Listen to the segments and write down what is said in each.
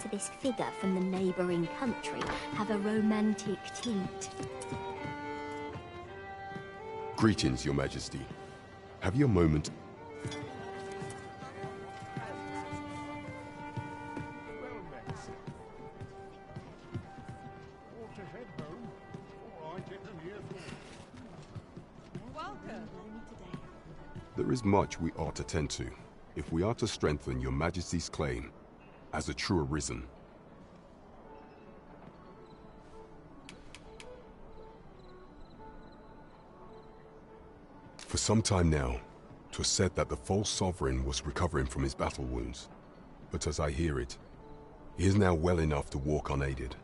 for this figure from the neighbouring country have a romantic tint. Greetings, Your Majesty. Have you a moment? There is much we ought to tend to, if we are to strengthen Your Majesty's claim as a true arisen. For some time now, 'twas said that the false sovereign was recovering from his battle wounds, but as I hear it, he is now well enough to walk unaided.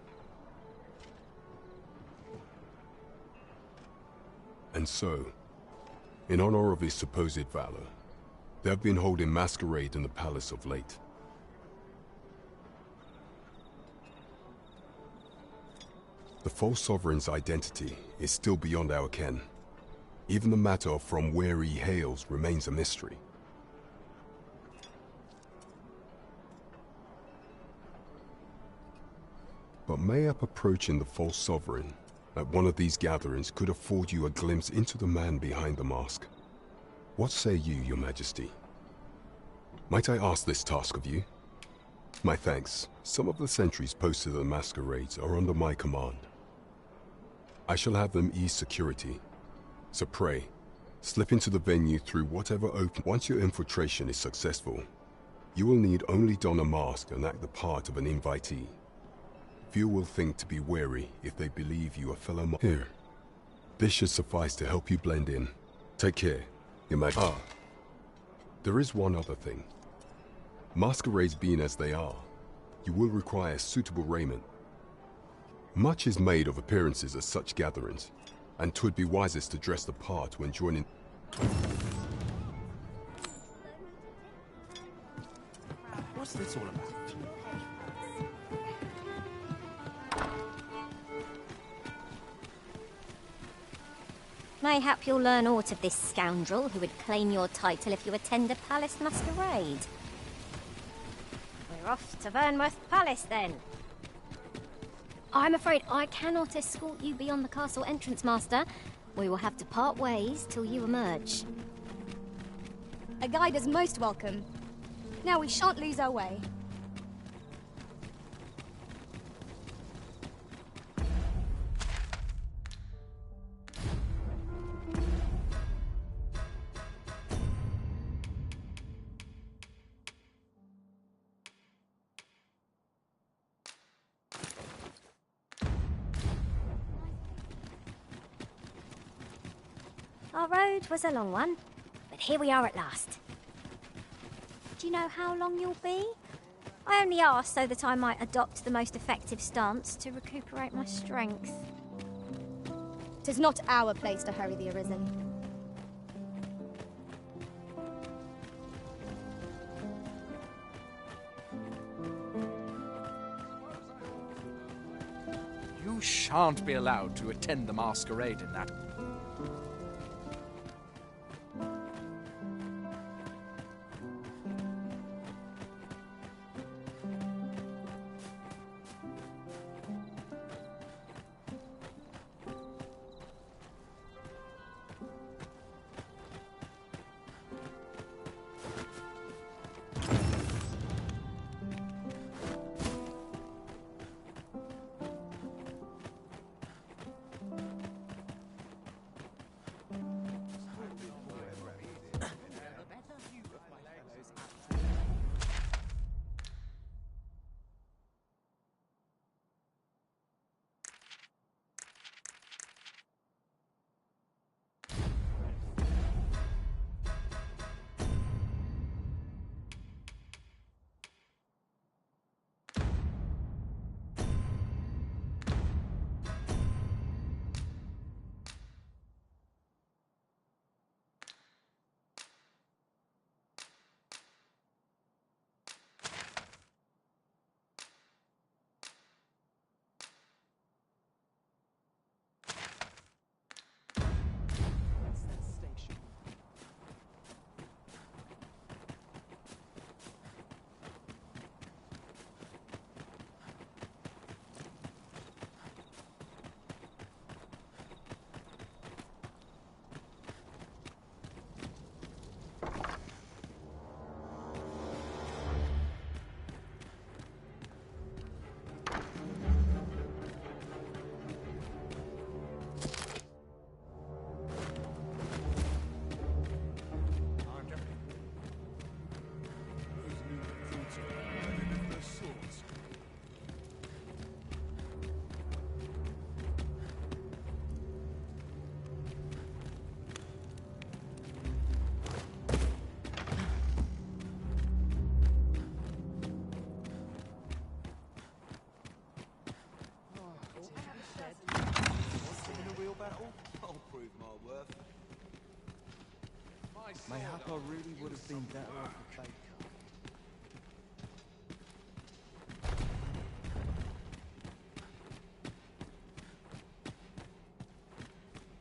And so, in honor of his supposed valor, they have been holding masquerade in the palace of late. The false sovereign's identity is still beyond our ken. Even the matter of from where he hails remains a mystery. But mayhap approaching the false sovereign at one of these gatherings could afford you a glimpse into the man behind the mask. What say you, Your Majesty? Might I ask this task of you? My thanks. Some of the sentries posted at the masquerades are under my command. I shall have them ease security. So pray, slip into the venue through whatever open. Once your infiltration is successful, you will need only don a mask and act the part of an invitee. Few will think to be wary if they believe you a fellow Here. This should suffice to help you blend in. Take care, Your Majesty. There is one other thing. Masquerades being as they are, you will require suitable raiment. Much is made of appearances at such gatherings, and 'twould be wisest to dress the part when joining. What's this all about? Mayhap you'll learn aught of this scoundrel who would claim your title if you attend a palace masquerade. We're off to Vernworth Palace, then. I'm afraid I cannot escort you beyond the castle entrance, Master. We will have to part ways till you emerge. A guide is most welcome. Now we shan't lose our way. Our road was a long one, but here we are at last. Do you know how long you'll be? I only asked so that I might adopt the most effective stance to recuperate my strength. 'Tis not our place to hurry the Arisen. You shan't be allowed to attend the masquerade in that. battle, I'll prove my worth. Mayhap I really would have been better off a baker.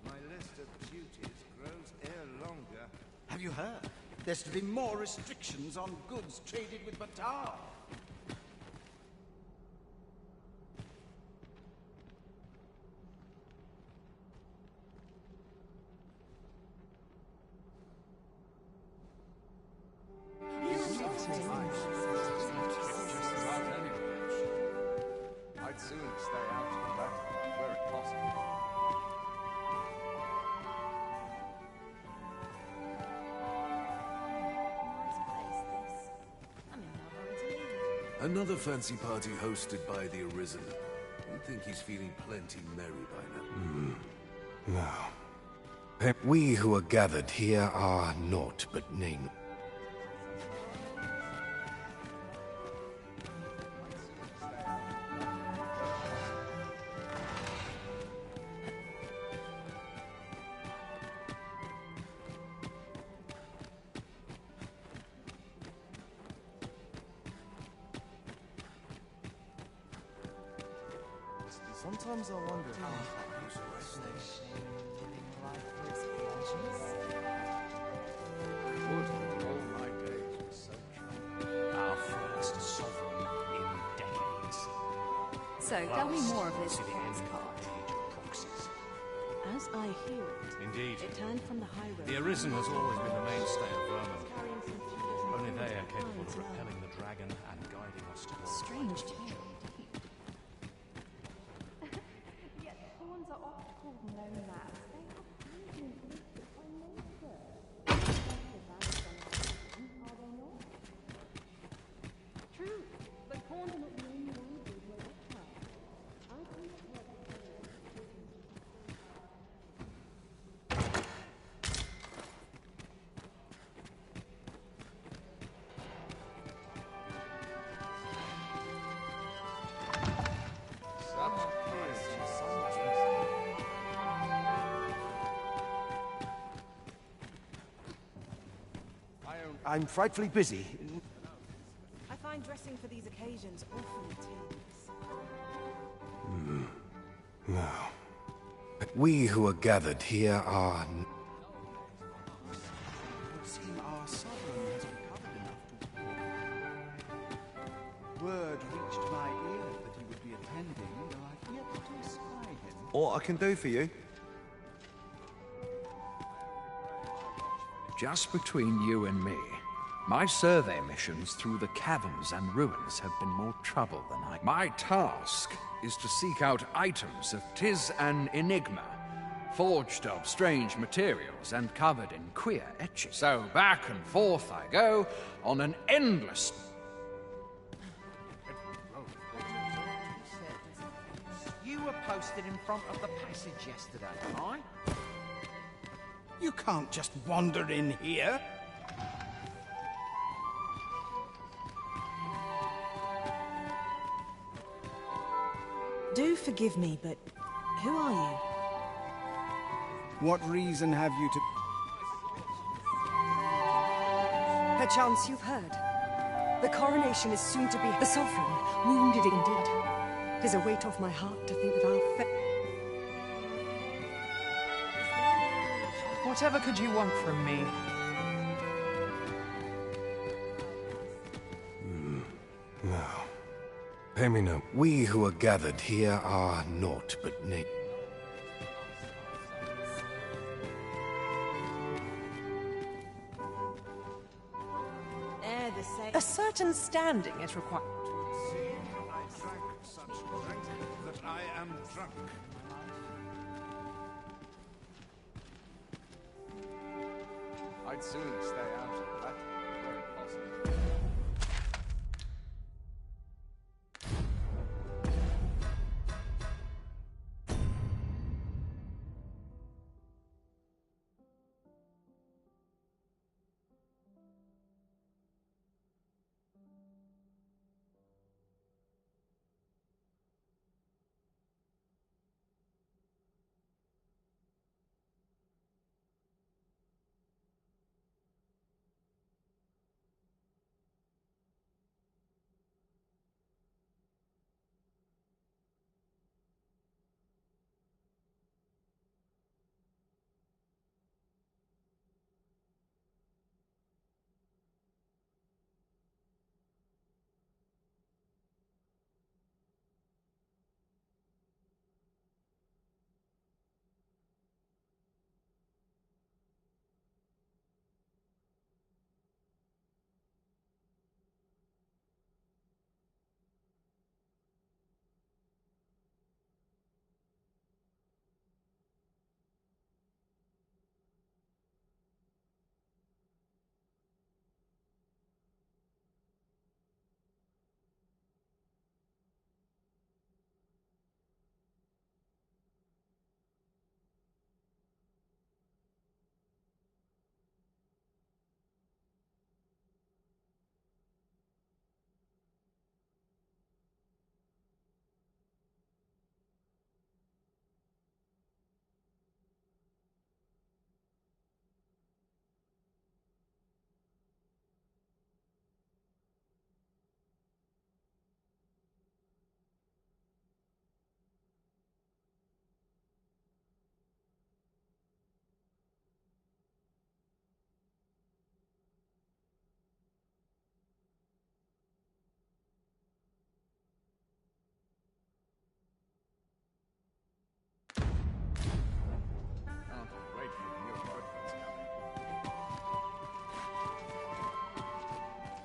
My list of duties grows ere longer. Have you heard? There's to be more restrictions on goods traded with Batar. I'd soon stay out of the battle, were it possible. Nice place, this. I'm in no hurry to leave. Another fancy party hosted by the Arisen. You'd think he's feeling plenty merry by now. Now, we who are gathered here are naught but nameless. Sometimes I wonder Would that all my days were so true. Our first sovereign in decades. So, tell me more of this Considering cart. age of proxies. As I hear it, Indeed. it turned from the high road. The Arisen has always been the mainstay of Vermin. Carrying some fuel. Only they are capable As of well. repelling the dragon and guiding us towards Strange tale. Yet pawns are oft called nomads. They have reason to live by nature. Are they not? True, but pawns are not the only ones who will occupy. I think what I'm frightfully busy. I find dressing for these occasions awfully tedious. Now, we who are gathered here are... It would seem our sovereign has recovered enough to... Word reached my ears that he would be attending, though I've yet to spy him. What I can do for you? Just between you and me, my survey missions through the caverns and ruins have been more trouble than I... My task is to seek out items of 'tis an enigma, forged of strange materials and covered in queer etchings. So back and forth I go on an endless... You were posted in front of the passage yesterday, aye? You can't just wander in here. Do forgive me, but who are you? What reason have you to... Perchance you've heard. The coronation is soon to be the sovereign, wounded indeed. 'Tis a weight off my heart to think that our Whatever could you want from me? Now, pay me no... We who are gathered here are naught but nameless. The A certain standing is required. I drank such drink that I am drunk. I'd soon stay out of the battle, were it possible.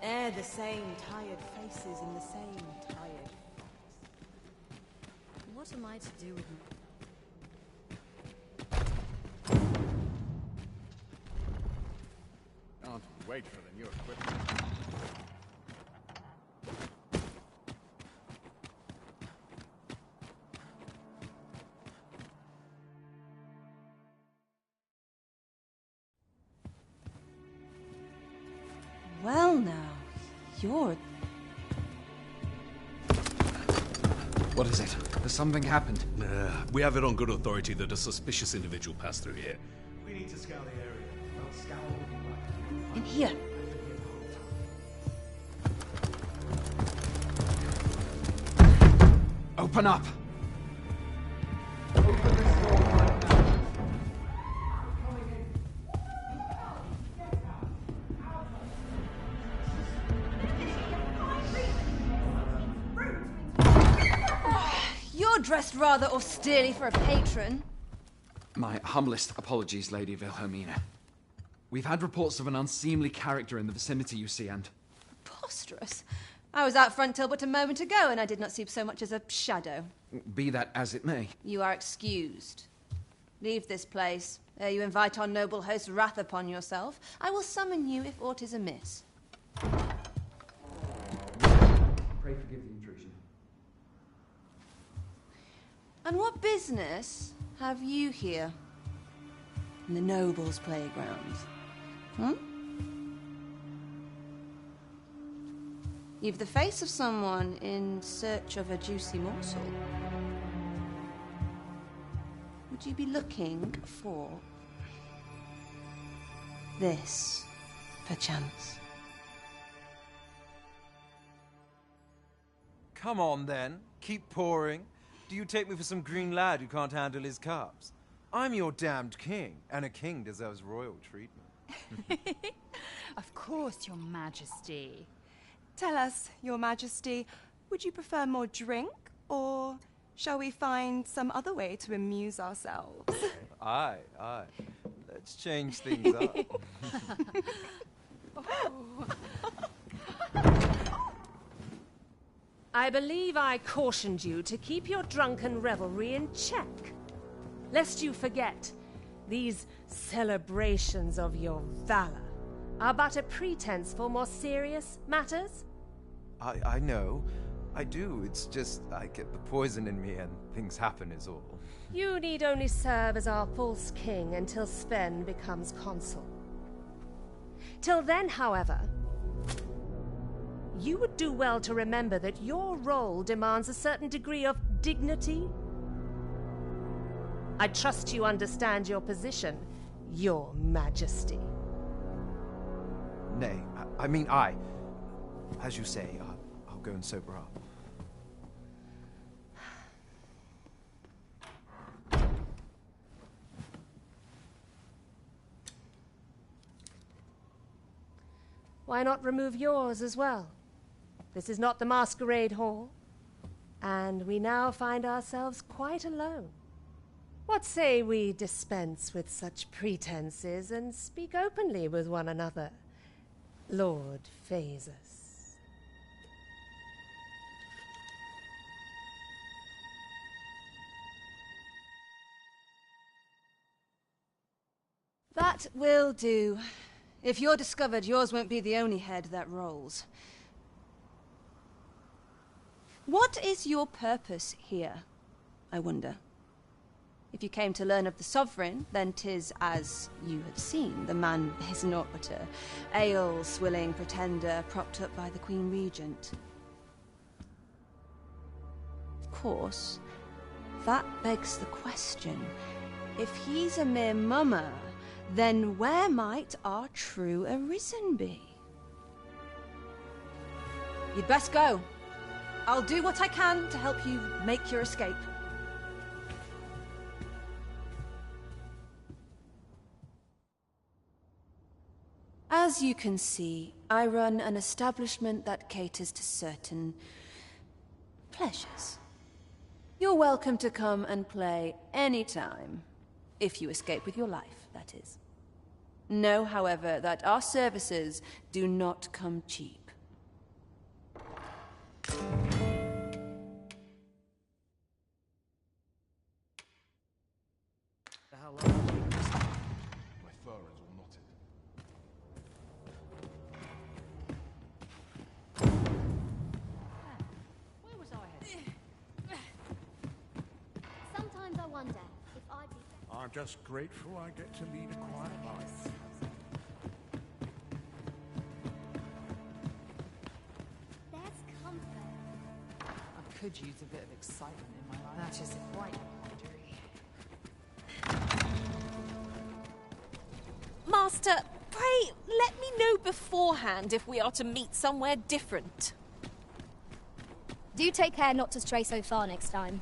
the same tired faces in the same tired face. What am I to do with Can't wait for the new equipment. Well now, you're... What is it? Has something happened? We have it on good authority that a suspicious individual passed through here. We need to scour the area. Well, scour would be right. In here. Open up! Open this door right now. You're dressed rather austerely for a patron. My humblest apologies, Lady Wilhelmina. We've had reports of an unseemly character in the vicinity, you see, and... Preposterous. I was out front till but a moment ago, and I did not see so much as a shadow. Be that as it may. You are excused. Leave this place, ere you invite our noble host's wrath upon yourself. I will summon you if aught is amiss. Pray forgive the intrusion. And what business have you here? In the nobles' playgrounds? Hmm? You've the face of someone in search of a juicy morsel. Would you be looking for this, perchance? Come on, then. Keep pouring. Do you take me for some green lad who can't handle his cups? I'm your damned king, and a king deserves royal treatment. Of course, Your Majesty. Tell us, Your Majesty, would you prefer more drink, or shall we find some other way to amuse ourselves? Aye. Let's change things up. I believe I cautioned you to keep your drunken revelry in check. Lest you forget, these celebrations of your valor are but a pretense for more serious matters. I know. I do. It's just I get the poison in me and things happen is all. You need only serve as our false king until Sven becomes consul. Till then, however, you would do well to remember that your role demands a certain degree of dignity. I trust you understand your position, Your Majesty. Nay, as you say, I'll go and sober up. Why not remove yours as well? This is not the masquerade hall, and we now find ourselves quite alone. What say we dispense with such pretenses and speak openly with one another, Lord Phasus? That will do. If you're discovered, yours won't be the only head that rolls. What is your purpose here, I wonder? If you came to learn of the Sovereign, then 'tis as you have seen. The man is naught but a ale-swilling pretender propped up by the Queen Regent. Of course, that begs the question. If he's a mere mummer, then where might our true Arisen be? You'd best go. I'll do what I can to help you make your escape. As you can see, I run an establishment that caters to certain pleasures. You're welcome to come and play anytime, if you escape with your life, that is. Know, however, that our services do not come cheap. My fur is all knotted. Where was I headed? Sometimes I wonder if I'd be... I'm just grateful I get to lead a quiet life. There's comfort. I could use a bit of excitement in my life. That is quite a Master, pray let me know beforehand if we are to meet somewhere different. Do take care not to stray so far next time.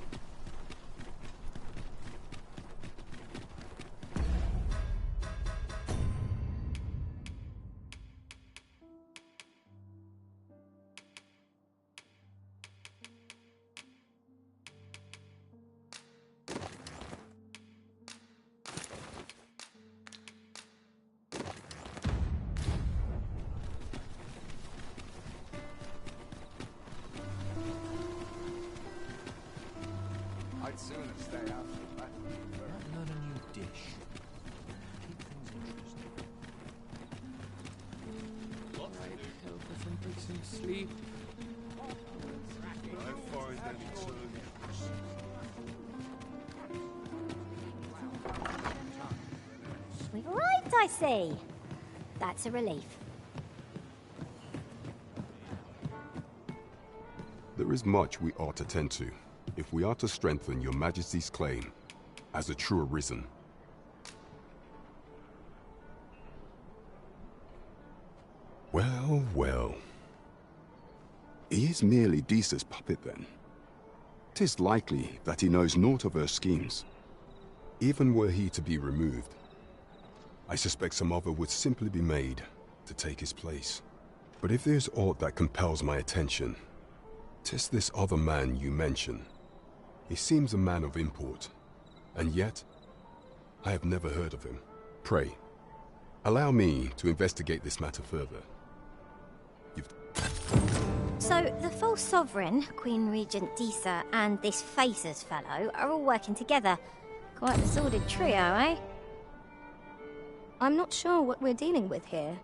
I'd sooner stay out of that. Learn a new dish. Keep things interesting. Help if I'm getting sleep. I find any turns. We've arrived, I see. That's a relief. There is much we ought to tend to, if we are to strengthen your Majesty's claim as a true Arisen. Well, well. He is merely Disa's puppet then. 'Tis likely that he knows naught of her schemes. Even were he to be removed, I suspect some other would simply be made to take his place. But if there's aught that compels my attention, 'tis this other man you mention. He seems a man of import, and yet I have never heard of him. Pray, allow me to investigate this matter further. So, the false sovereign, Queen Regent Disa, and this Facers fellow are all working together. Quite the sordid trio, eh? I'm not sure what we're dealing with here.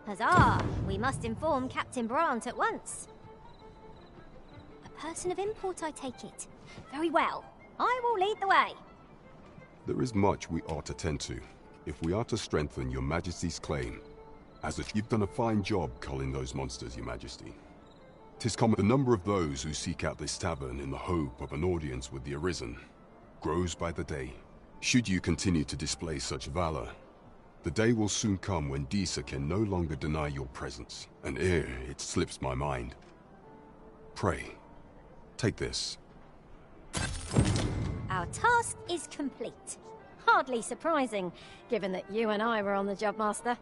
Huzzah! We must inform Captain Brant at once. A person of import, I take it. Very well. I will lead the way. There is much we ought to tend to, if we are to strengthen your Majesty's claim. You've done a fine job culling those monsters, your Majesty. 'Tis common the number of those who seek out this tavern in the hope of an audience with the Arisen grows by the day. Should you continue to display such valor, the day will soon come when Disa can no longer deny your presence, and ere it slips my mind. Pray, take this. Our task is complete. Hardly surprising, given that you and I were on the job, Master.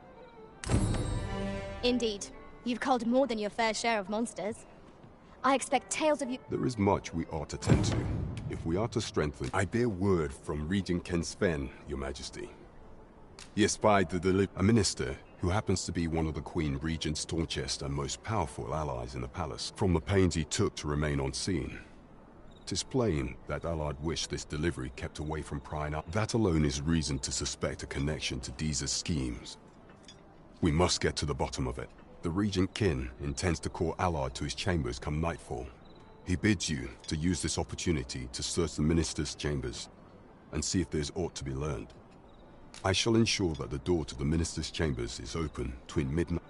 Indeed. You've culled more than your fair share of monsters. I expect tales of you— There is much we ought to tend to, if we are to strengthen— I bear word from Regent Ken Sven, your Majesty. He espied a minister who happens to be one of the Queen Regent's staunchest and most powerful allies in the palace. From the pains he took to remain on scene, 'tis plain that Allard wished this delivery kept away from prying up. That alone is reason to suspect a connection to Disa's schemes. We must get to the bottom of it. The Regent Kin intends to call Allard to his chambers come nightfall. He bids you to use this opportunity to search the minister's chambers and see if there's aught to be learned. I shall ensure that the door to the minister's chambers is open between midnight.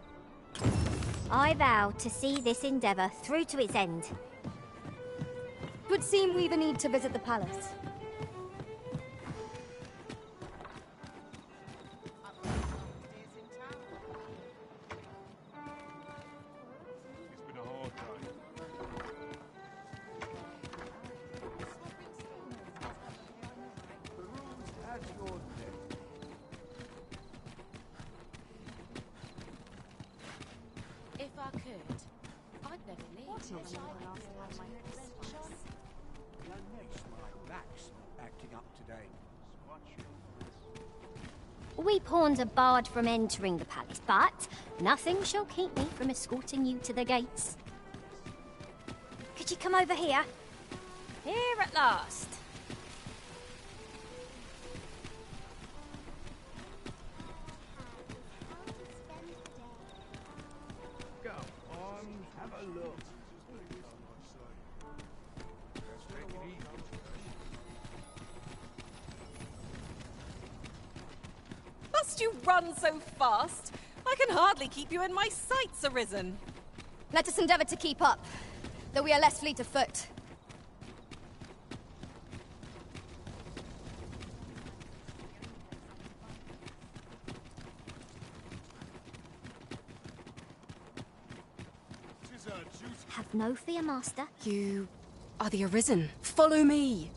I vow to see this endeavour through to its end. Would seem we've a need to visit the palace. If I could, I'd never leave. Acting up today. We pawned a bard from entering the palace, but nothing shall keep me from escorting you to the gates. Did you come over here? Here at last. Go on, have a look. Must you run so fast? I can hardly keep you in my sights, Arisen. Let us endeavor to keep up, though we are less fleet of foot. Have no fear, Master. You are the Arisen. Follow me.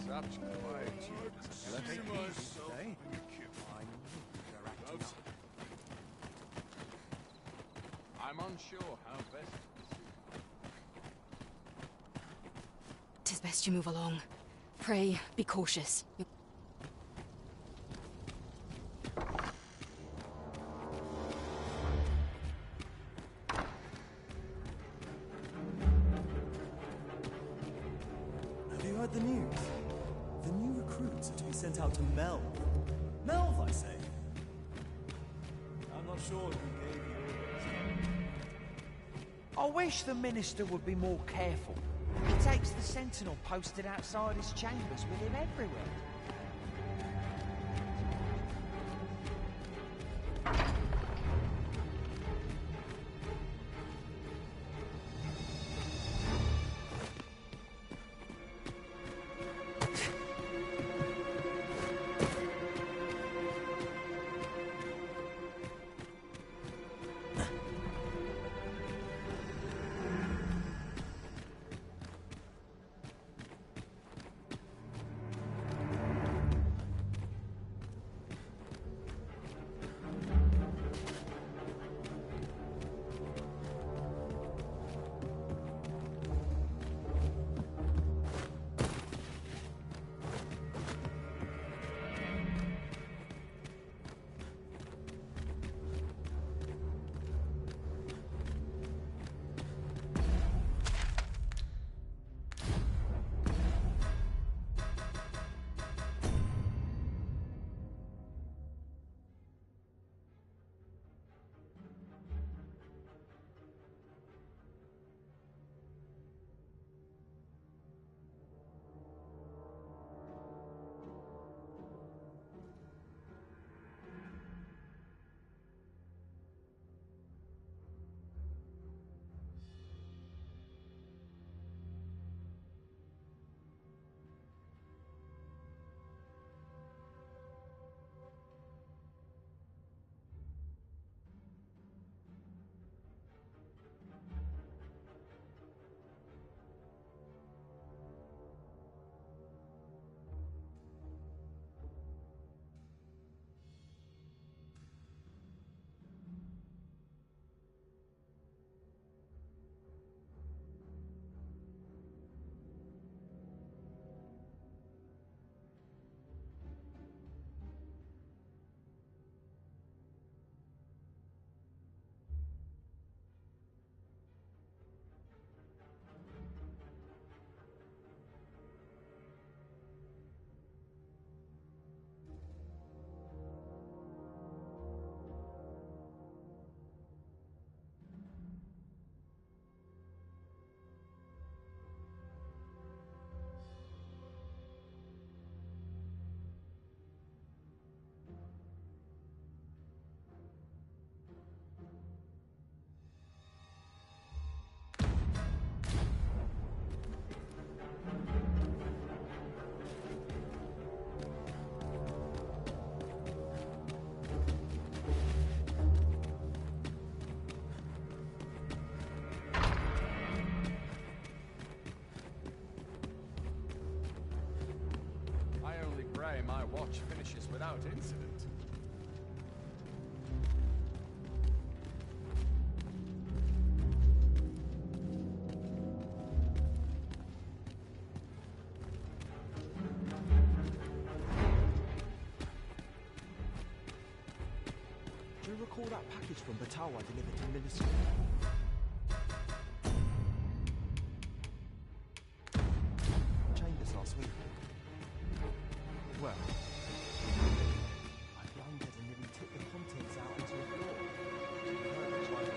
Such quietude. Let it easy, eh? I'm unsure how best to proceed. 'Tis best you move along. Pray, be cautious. Have you heard the news? The new recruits are to be sent out to Melve. Melve, I say. I'm not sure who gave you. I wish the Minister would be more careful. He takes the Sentinel posted outside his chambers with him everywhere. vanishes without incident. Do you recall that package from Batawa delivered to Ministry? Chambers last week. Well, I blundered and nearly tipped the contents out into the floor. She heard the child.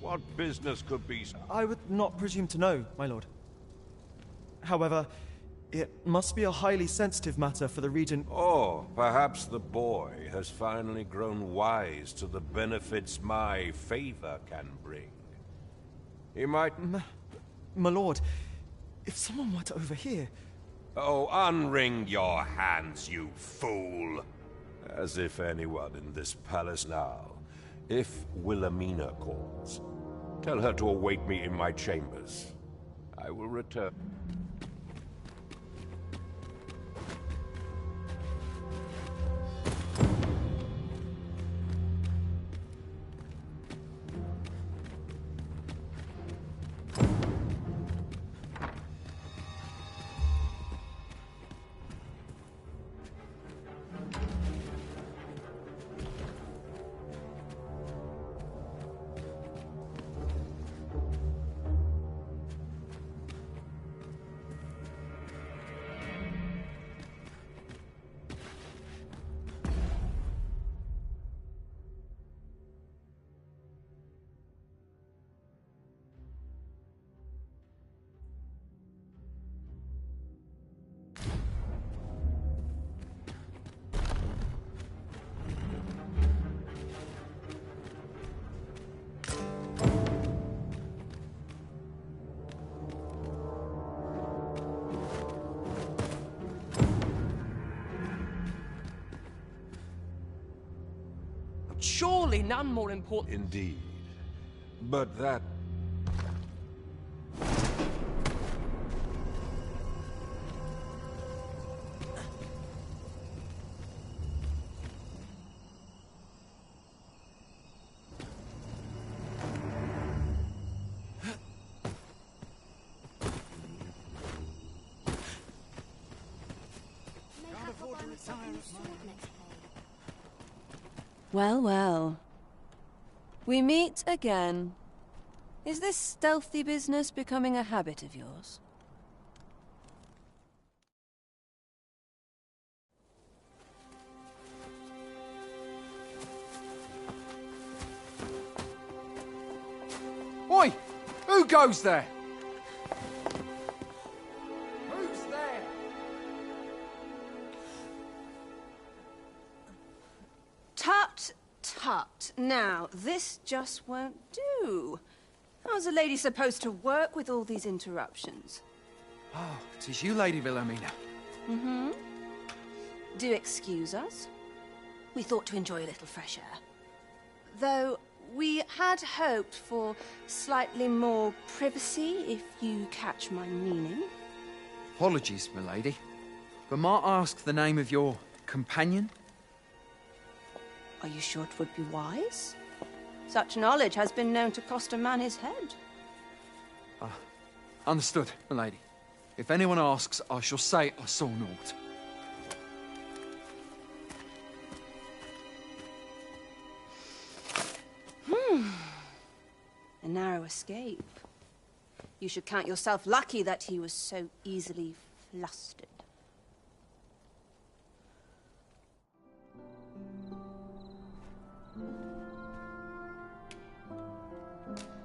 What business could be... I would not presume to know, my lord. However, it must be a highly sensitive matter for the region. Oh, perhaps the boy has finally grown wise to the benefits my favor can bring. He might... My lord, if someone were to overhear... Oh, unring your hands, you fool! As if anyone in this palace now. If Wilhelmina calls, tell her to await me in my chambers. I will return. Surely none more important. Indeed. But that... Well, well. We meet again. Is this stealthy business becoming a habit of yours? Oi! Who goes there? Who's there? Tut, tut. Now, this just won't do. How's a lady supposed to work with all these interruptions? Oh, 'tis you, Lady Wilhelmina. Mm-hmm. Do excuse us. We thought to enjoy a little fresh air. Though we had hoped for slightly more privacy, if you catch my meaning. Apologies, my lady. But might I ask the name of your companion? Are you sure it would be wise? Such knowledge has been known to cost a man his head. Understood, my lady. If anyone asks, I shall say I saw naught. A narrow escape. You should count yourself lucky that he was so easily flustered.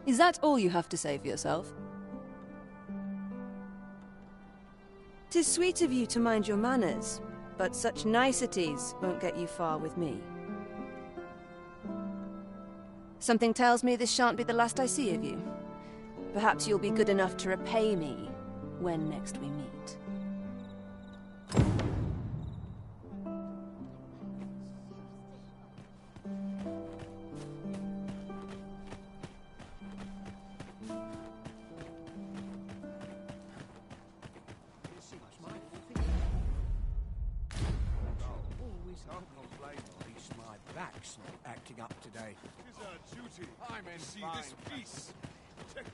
Is that all you have to say for yourself? 'Tis sweet of you to mind your manners, but such niceties won't get you far with me. Something tells me this shan't be the last I see of you. Perhaps you'll be good enough to repay me when next we meet. Back's not acting up today. Tis our duty. I'm in see this peace. Protect.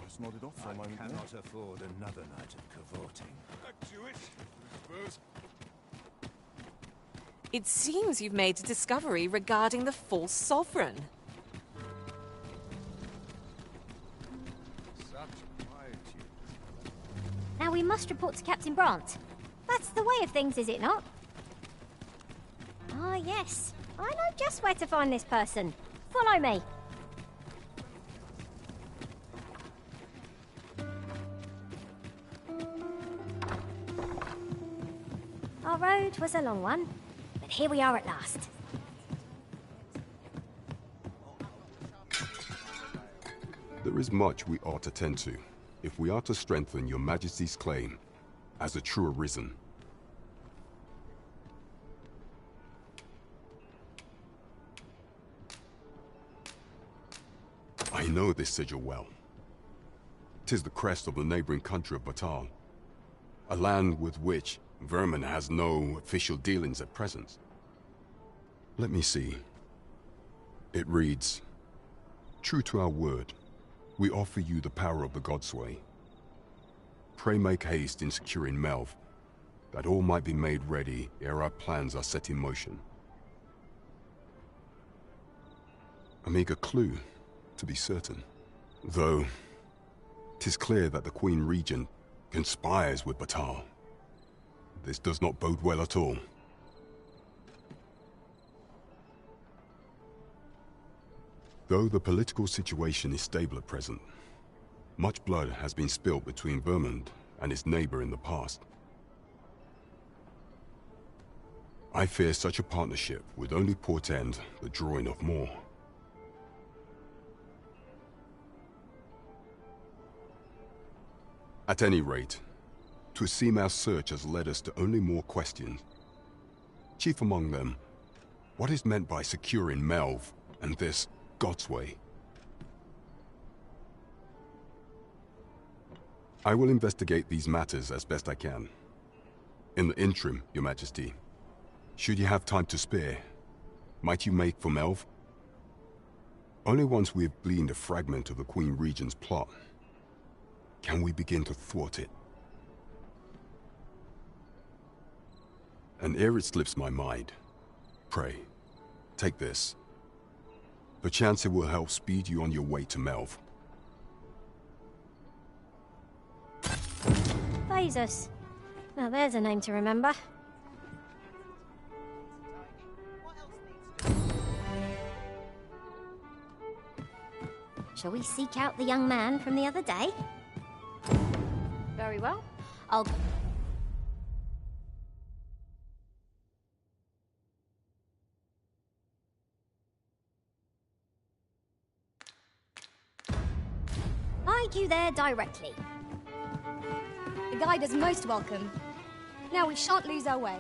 Just nodded off for a moment. I cannot afford another night of cavorting. Back to it, I suppose. It seems you've made a discovery regarding the false sovereign. Now we must report to Captain Brandt. That's the way of things, is it not? Ah, yes. I know just where to find this person. Follow me. Our road was a long one, but here we are at last. There is much we ought to tend to, if we are to strengthen your Majesty's claim as a true Arisen. I know this sigil well. 'Tis the crest of the neighboring country of Batal, a land with which Vermin has no official dealings at present. Let me see. It reads, "True to our word, we offer you the power of the Godsway. Pray make haste in securing Melv, that all might be made ready ere our plans are set in motion." A meager clue, to be certain. Though, 'tis clear that the Queen Regent conspires with Batal. This does not bode well at all. Though the political situation is stable at present, much blood has been spilt between Vermund and its neighbor in the past. I fear such a partnership would only portend the drawing of more. At any rate, 'twould seem our search has led us to only more questions. Chief among them, what is meant by securing Melv and this Godsway? I will investigate these matters as best I can. In the interim, Your Majesty, should you have time to spare, might you make for Melv? Only once we have gleaned a fragment of the Queen Regent's plot can we begin to thwart it. And ere it slips my mind, pray, take this. Perchance it will help speed you on your way to Melv. Vasus. Now there's a name to remember. Shall we seek out the young man from the other day? Very well. I'll... Find you there directly. The guide is most welcome. Now we shan't lose our way.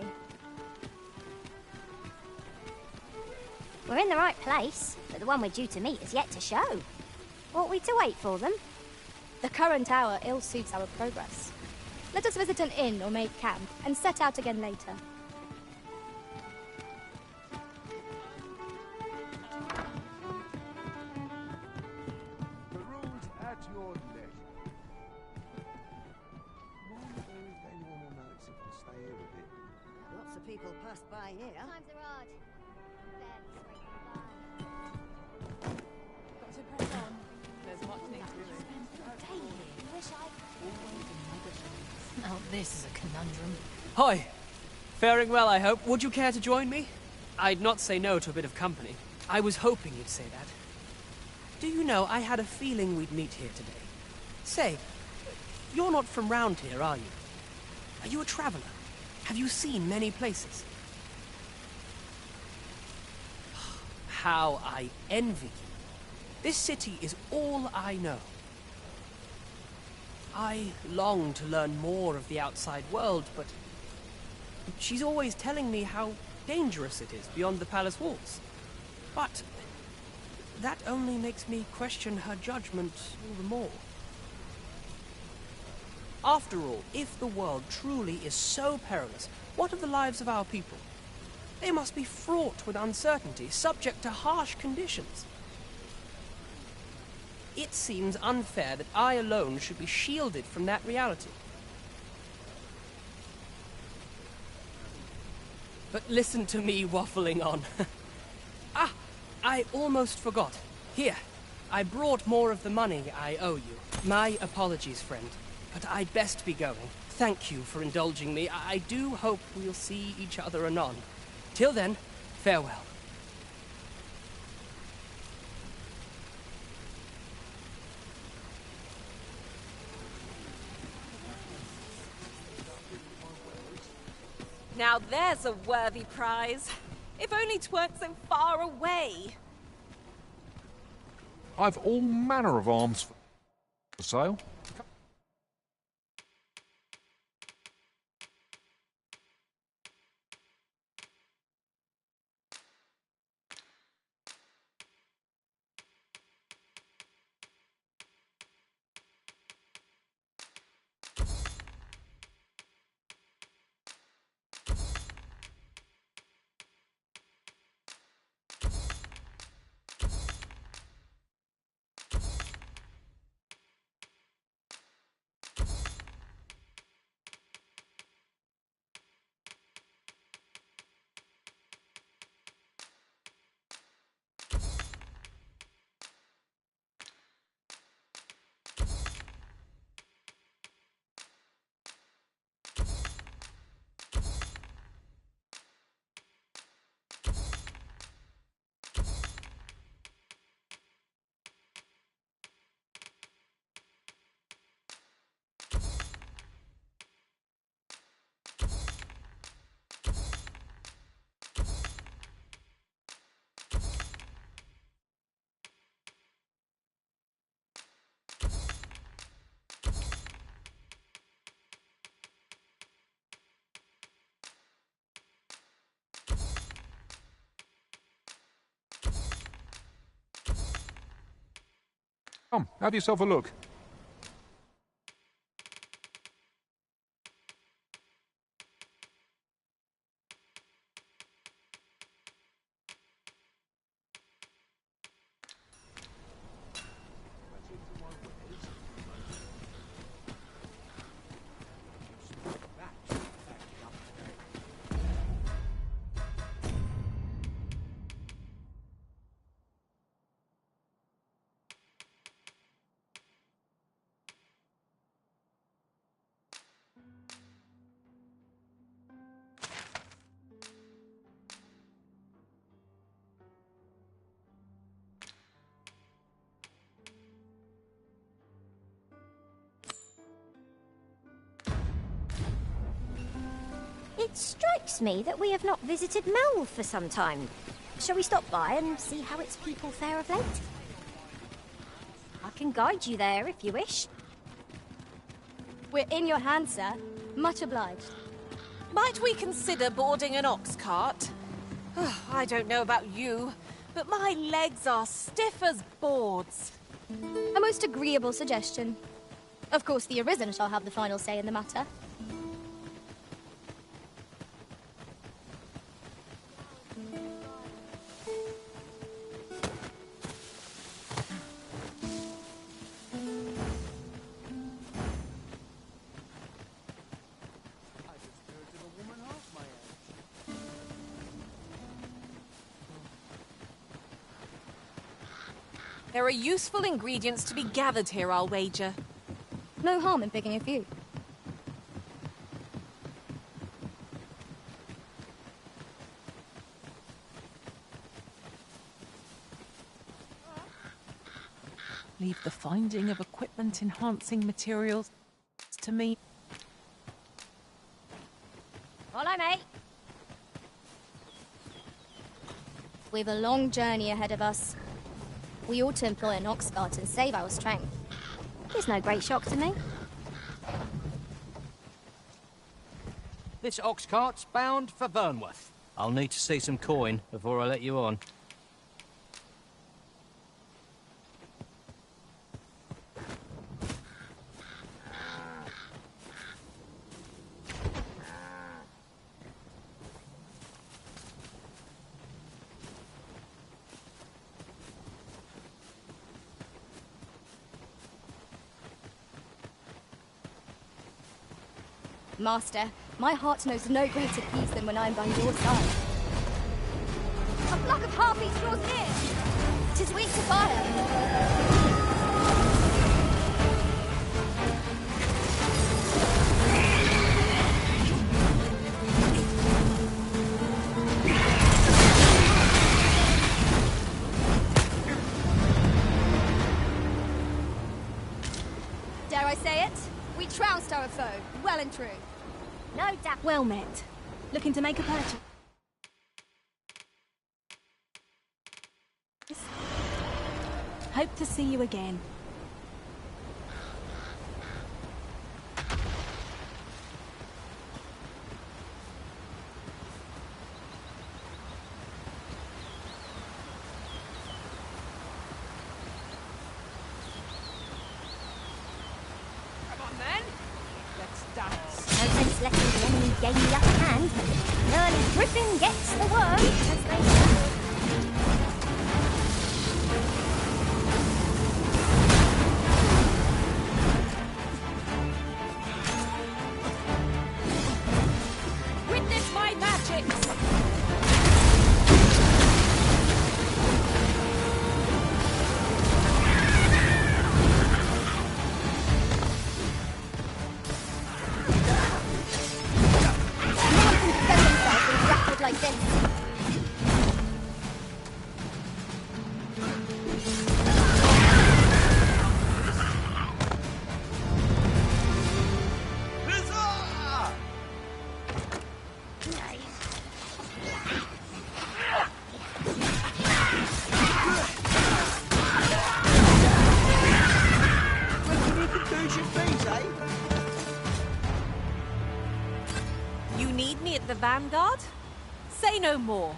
We're in the right place, but the one we're due to meet is yet to show. Ought we to wait for them? The current hour ill suits our progress. Let us visit an inn or make camp, and set out again later. Peruse at your leisure. Wonder if anyone will notice if we stay here a bit. Lots of people pass by here. Times are hard. Got to press on. There's much need to do. Day here. Wish I Always in negative. Now this is a conundrum. Hi! Faring well, I hope. Would you care to join me? I'd not say no to a bit of company. I was hoping you'd say that. Do you know, I had a feeling we'd meet here today. Say, you're not from round here, are you? Are you a traveler? Have you seen many places? How I envy you. This city is all I know. I long to learn more of the outside world, but she's always telling me how dangerous it is beyond the palace walls. But that only makes me question her judgment all the more. After all, if the world truly is so perilous, what of the lives of our people? They must be fraught with uncertainty, subject to harsh conditions. It seems unfair that I alone should be shielded from that reality. But listen to me waffling on. Ah, I almost forgot. Here, I brought more of the money I owe you. My apologies, friend, but I'd best be going. Thank you for indulging me. I do hope we'll see each other anon. Till then, farewell. Now there's a worthy prize. If only 'tweren't so far away. I've all manner of arms for sale. Come, have yourself a look. It strikes me that we have not visited Mel for some time. Shall we stop by and see how its people fare of late? I can guide you there if you wish. We're in your hands, sir. Much obliged. Might we consider boarding an ox cart? I don't know about you, but my legs are stiff as boards. A most agreeable suggestion. Of course, the Arisen shall have the final say in the matter. There are useful ingredients to be gathered here, I'll wager. No harm in picking a few. Leave the finding of equipment-enhancing materials to me. Follow me. We've a long journey ahead of us. We ought to employ an ox cart and save our strength. It's no great shock to me. This ox cart's bound for Vernworth. I'll need to see some coin before I let you on. Master, my heart knows no greater peace than when I'm by your side. A flock of harpies draws near! 'Tis weak to fire! Dare I say it? We trounced our foe, well and true. No doubt. Well met. Looking to make a purchase? Hope to see you again. Letting the enemy gain the upper hand. Early Griffin gets the worm, as they say. Witness my magic! Like this. You need me at the Vanguard? Say no more.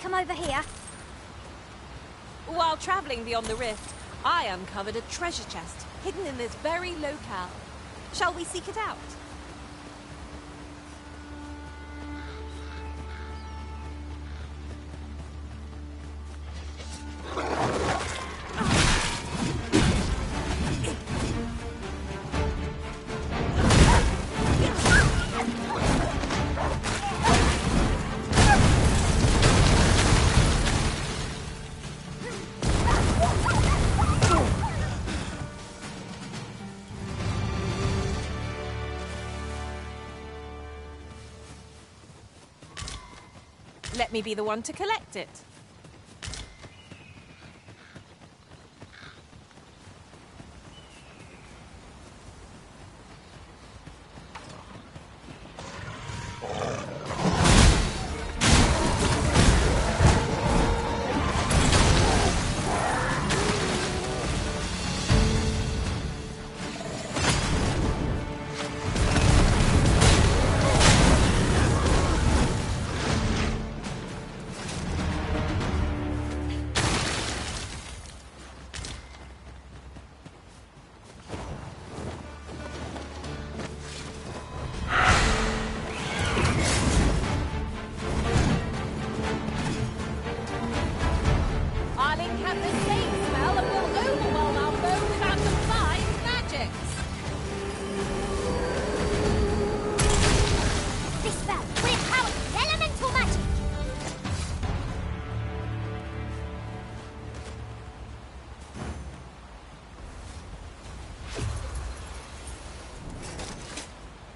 Come over here. While travelling beyond the rift, I uncovered a treasure chest hidden in this very locale. Shall we seek it out? Let me be the one to collect it.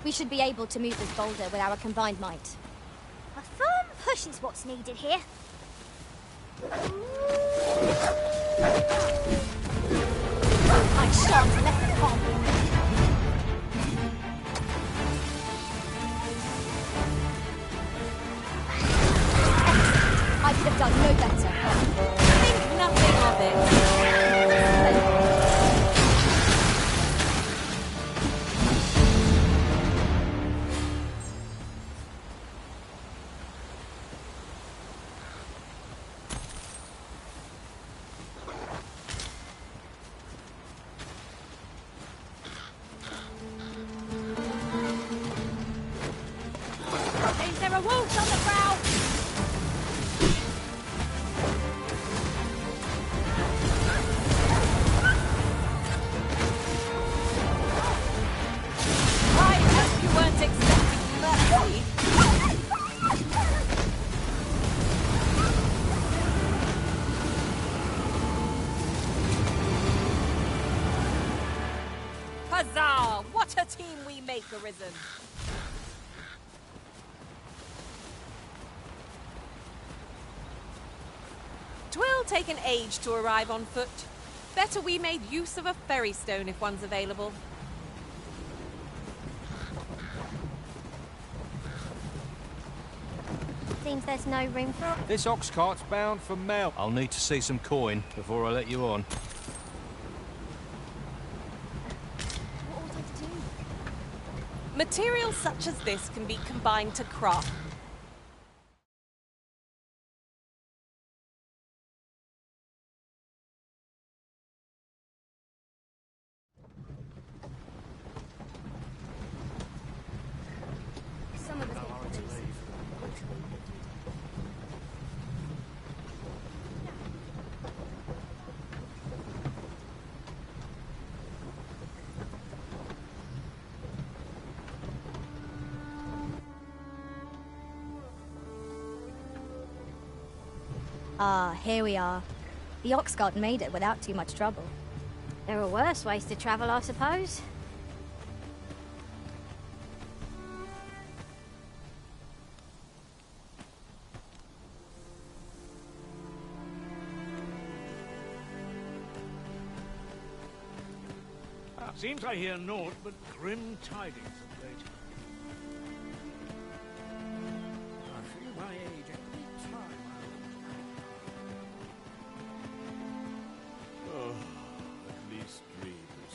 We should be able to move this boulder with our combined might. A firm push is what's needed here. I shan't let them harm you. I could have done no better. Think nothing of it. Is there a wolf on the prowl? I hope you weren't expecting mercy. Huzzah! What a team we make, Arisen. Twill take an age to arrive on foot. Better we made use of a ferry stone if one's available. Seems there's no room for... This ox cart's bound for Mel. I'll need to see some coin before I let you on. What ought I to do? Materials such as this can be combined to craft. Some of us get police. Ah, here we are. The ox cart made it without too much trouble. There are worse ways to travel, I suppose. Seems I hear naught but grim tidings of late. I feel my age every time I... Oh, at least dreams.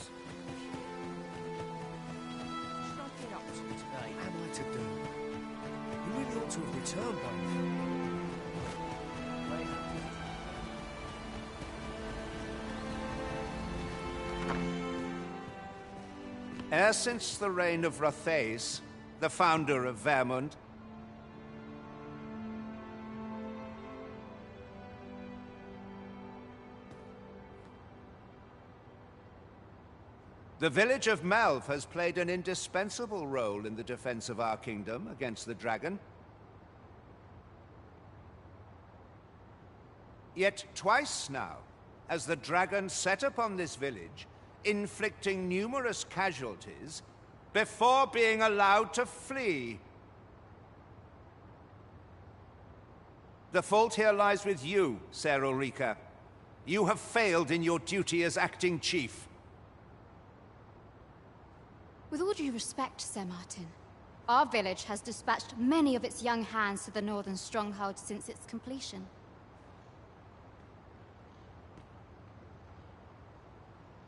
Should I get up to today? What am I to do? You really ought to have returned by now. E'er since the reign of Rothaeus, the founder of Vermund, the village of Malv has played an indispensable role in the defense of our kingdom against the dragon. Yet twice now has the dragon set upon this village, inflicting numerous casualties before being allowed to flee. The fault here lies with you, Ser Ulrika. You have failed in your duty as acting chief. With all due respect, Sir Martin, our village has dispatched many of its young hands to the northern stronghold since its completion.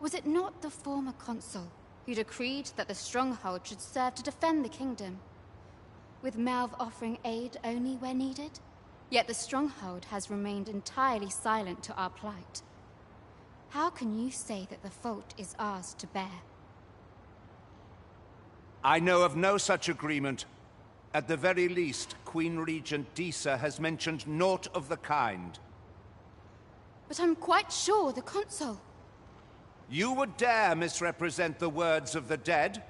Was it not the former consul who decreed that the stronghold should serve to defend the kingdom, with Malv offering aid only where needed? Yet the stronghold has remained entirely silent to our plight. How can you say that the fault is ours to bear? I know of no such agreement. At the very least, Queen Regent Disa has mentioned naught of the kind. But I'm quite sure the consul... You would dare misrepresent the words of the dead?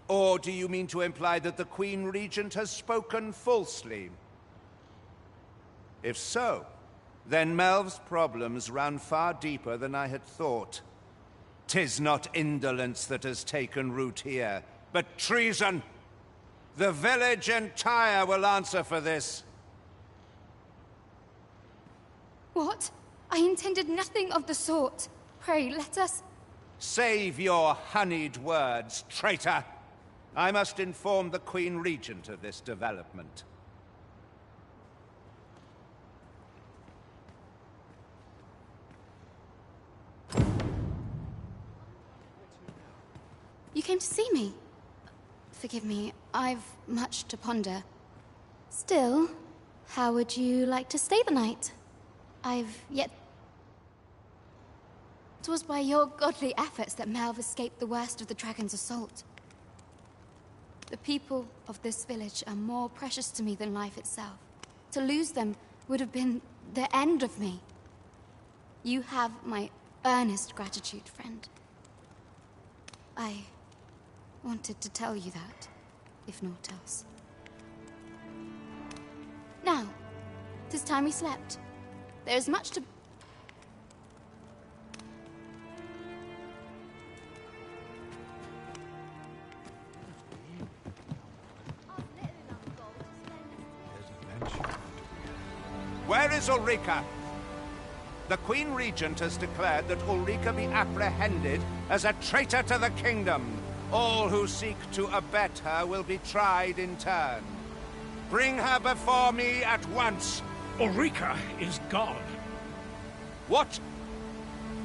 Or do you mean to imply that the Queen Regent has spoken falsely? If so, then Melv's problems run far deeper than I had thought. 'Tis not indolence that has taken root here, but treason! The village entire will answer for this. What? I intended nothing of the sort. Pray, let us... Save your honeyed words, traitor! I must inform the Queen Regent of this development. You came to see me? Forgive me, I've much to ponder. Still, how would you like to stay the night? I've yet... It was by your godly efforts that Malv escaped the worst of the dragon's assault. The people of this village are more precious to me than life itself. To lose them would have been the end of me. You have my earnest gratitude, friend. I wanted to tell you that, if naught else. Now, 'tis time we slept. There is much to... Where is Ulrika? The Queen Regent has declared that Ulrika be apprehended as a traitor to the kingdom. All who seek to abet her will be tried in turn. Bring her before me at once. Ulrika is gone. What?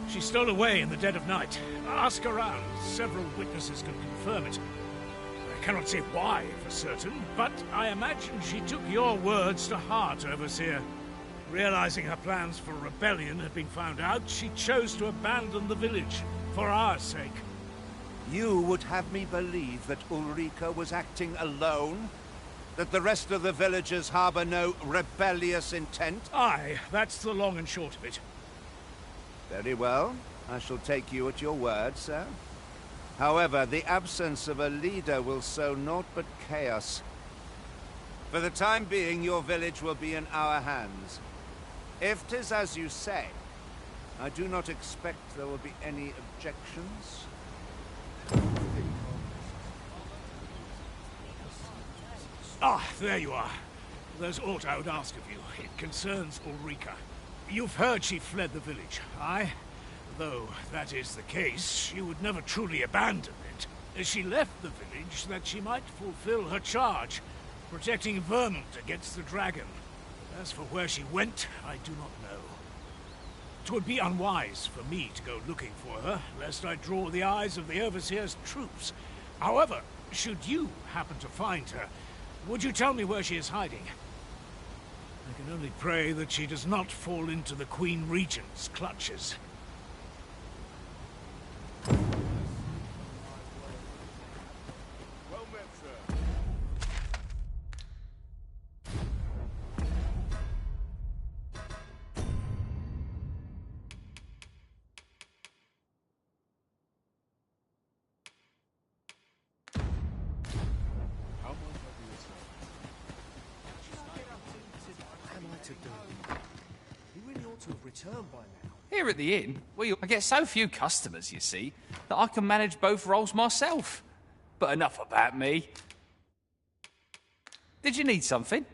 She stole away in the dead of night. Ask around. Several witnesses can confirm it. I cannot say why for certain, but I imagine she took your words to heart, Overseer. Realizing her plans for rebellion had been found out, she chose to abandon the village, for our sake. You would have me believe that Ulrika was acting alone? That the rest of the villagers harbor no rebellious intent? Aye, that's the long and short of it. Very well. I shall take you at your word, sir. However, the absence of a leader will sow naught but chaos. For the time being, your village will be in our hands. If 'tis as you say, I do not expect there will be any objections. Ah, there you are. There's aught I would ask of you. It concerns Ulrika. You've heard she fled the village, aye? Though that is the case, she would never truly abandon it. She left the village that she might fulfill her charge, protecting Vermont against the dragon. As for where she went, I do not know. 'Twould be unwise for me to go looking for her, lest I draw the eyes of the Overseer's troops. However, should you happen to find her, would you tell me where she is hiding? I can only pray that she does not fall into the Queen Regent's clutches. Well met, sir. How much have you What am I to do? He really ought to have returned by now. Here at the inn, I get so few customers, you see, that I can manage both roles myself. But enough about me. Did you need something?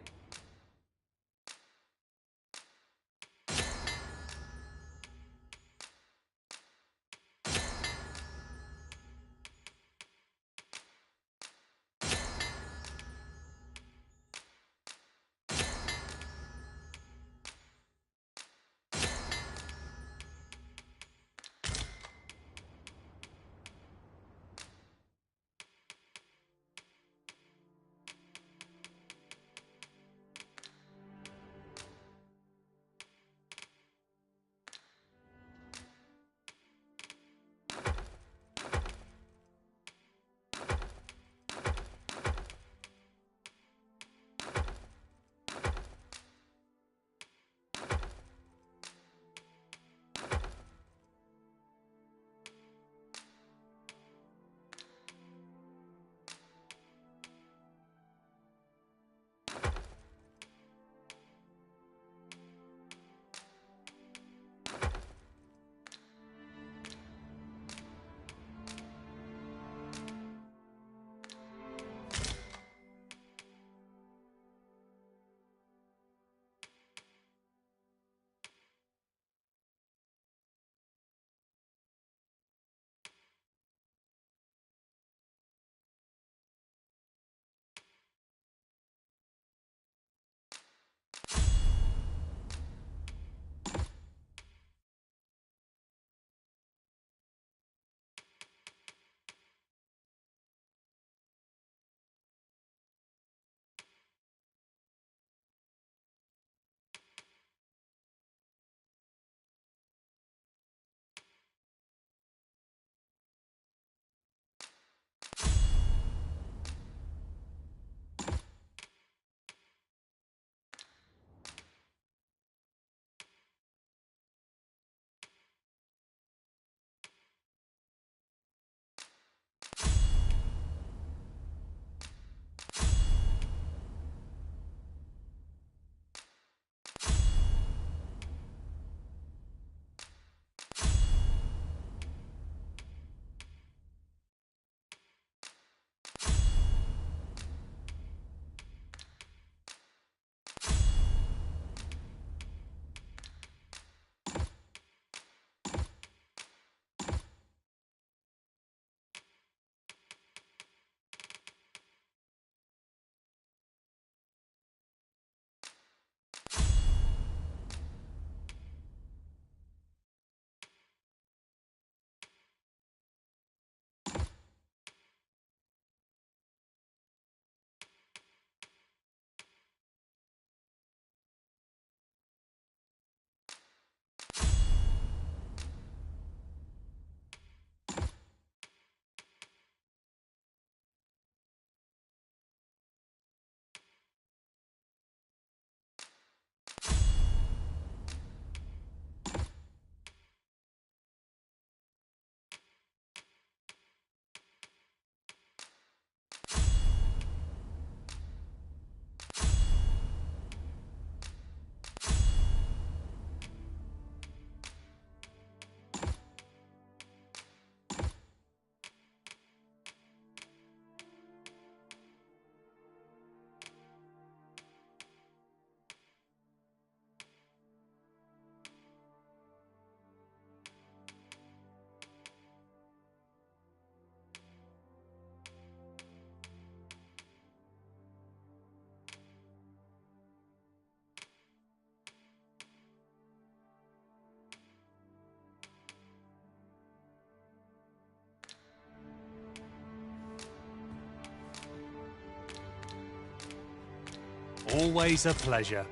Always a pleasure.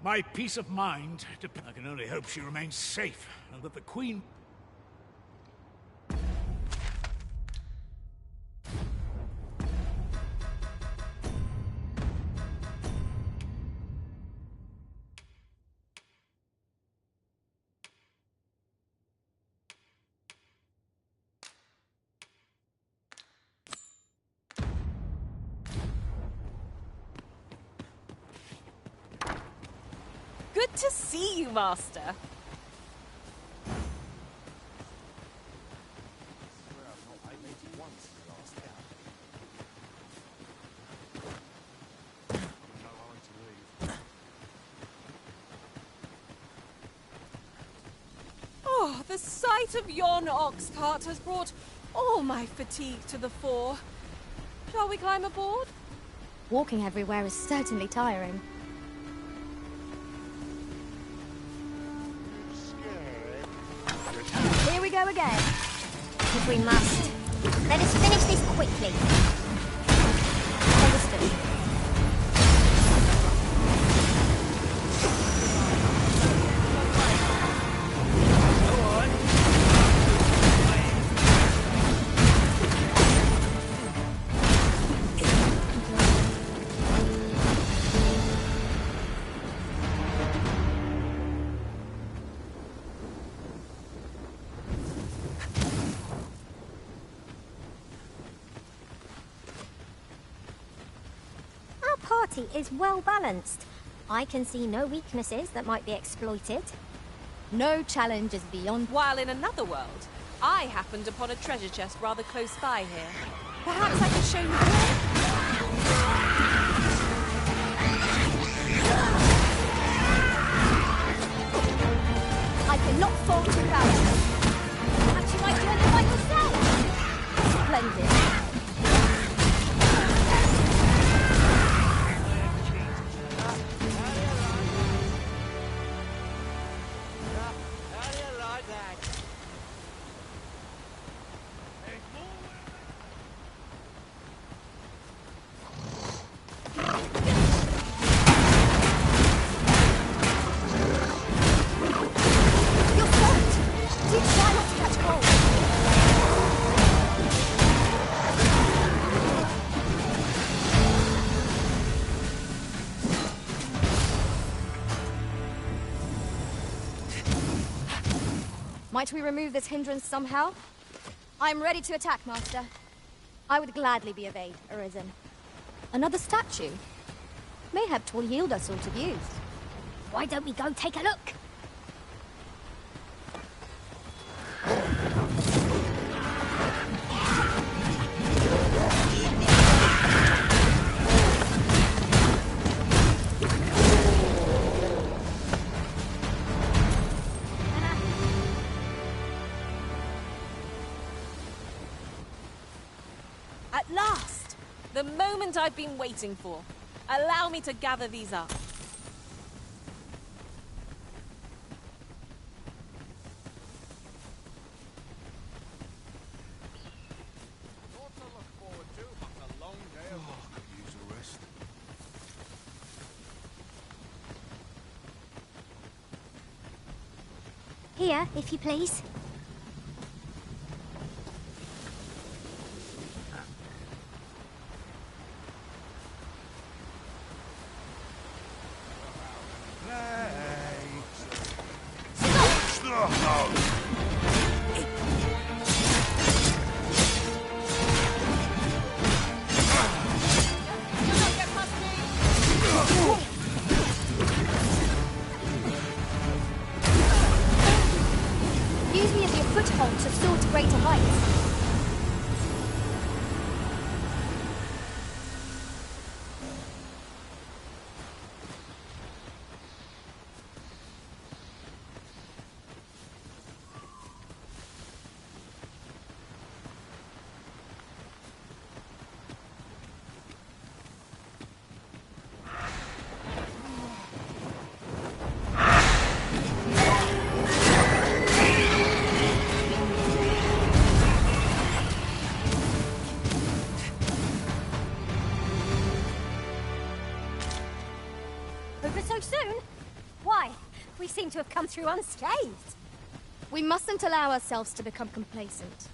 My peace of mind I can only hope she remains safe, and that the Queen... Good to see you, Master. Oh, the sight of yon ox cart has brought all my fatigue to the fore. Shall we climb aboard? Walking everywhere is certainly tiring. Here we go again. If we must. Let us finish this quickly. Understood. Is well balanced. I can see no weaknesses that might be exploited. No challenges beyond... While in another world, I happened upon a treasure chest rather close by here. Perhaps I can show you I cannot fault your balance. Perhaps you might do it by yourself. Splendid. Might we remove this hindrance somehow? I am ready to attack, Master. I would gladly be of aid, Arisen. Another statue? Mayhap 'twill yield us all to views. Why don't we go take a look? At last! The moment I've been waiting for. Allow me to gather these up. Here, if you please. greater heights. Over so soon? Why? We seem to have come through unscathed. We mustn't allow ourselves to become complacent.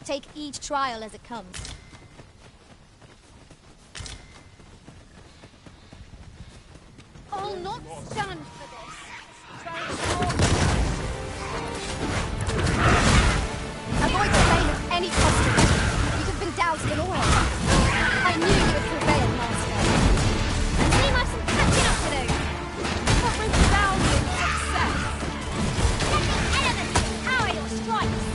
Take each trial as it comes. I'll not stand for this. Avoid the flame at any cost. You have been doused in oil. I knew you would prevail, Master. And seem I've some catching up to do. What resounding success! Let the elements power your strikes.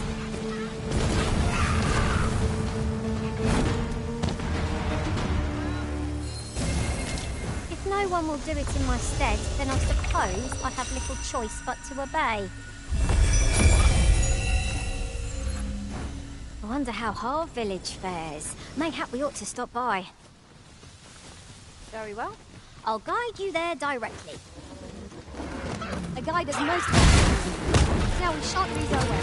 If no one will do it in my stead, then I suppose I have little choice but to obey. I wonder how our village fares. Mayhap we ought to stop by. Very well. I'll guide you there directly. A guide is most welcome. Now we shan't lose our way.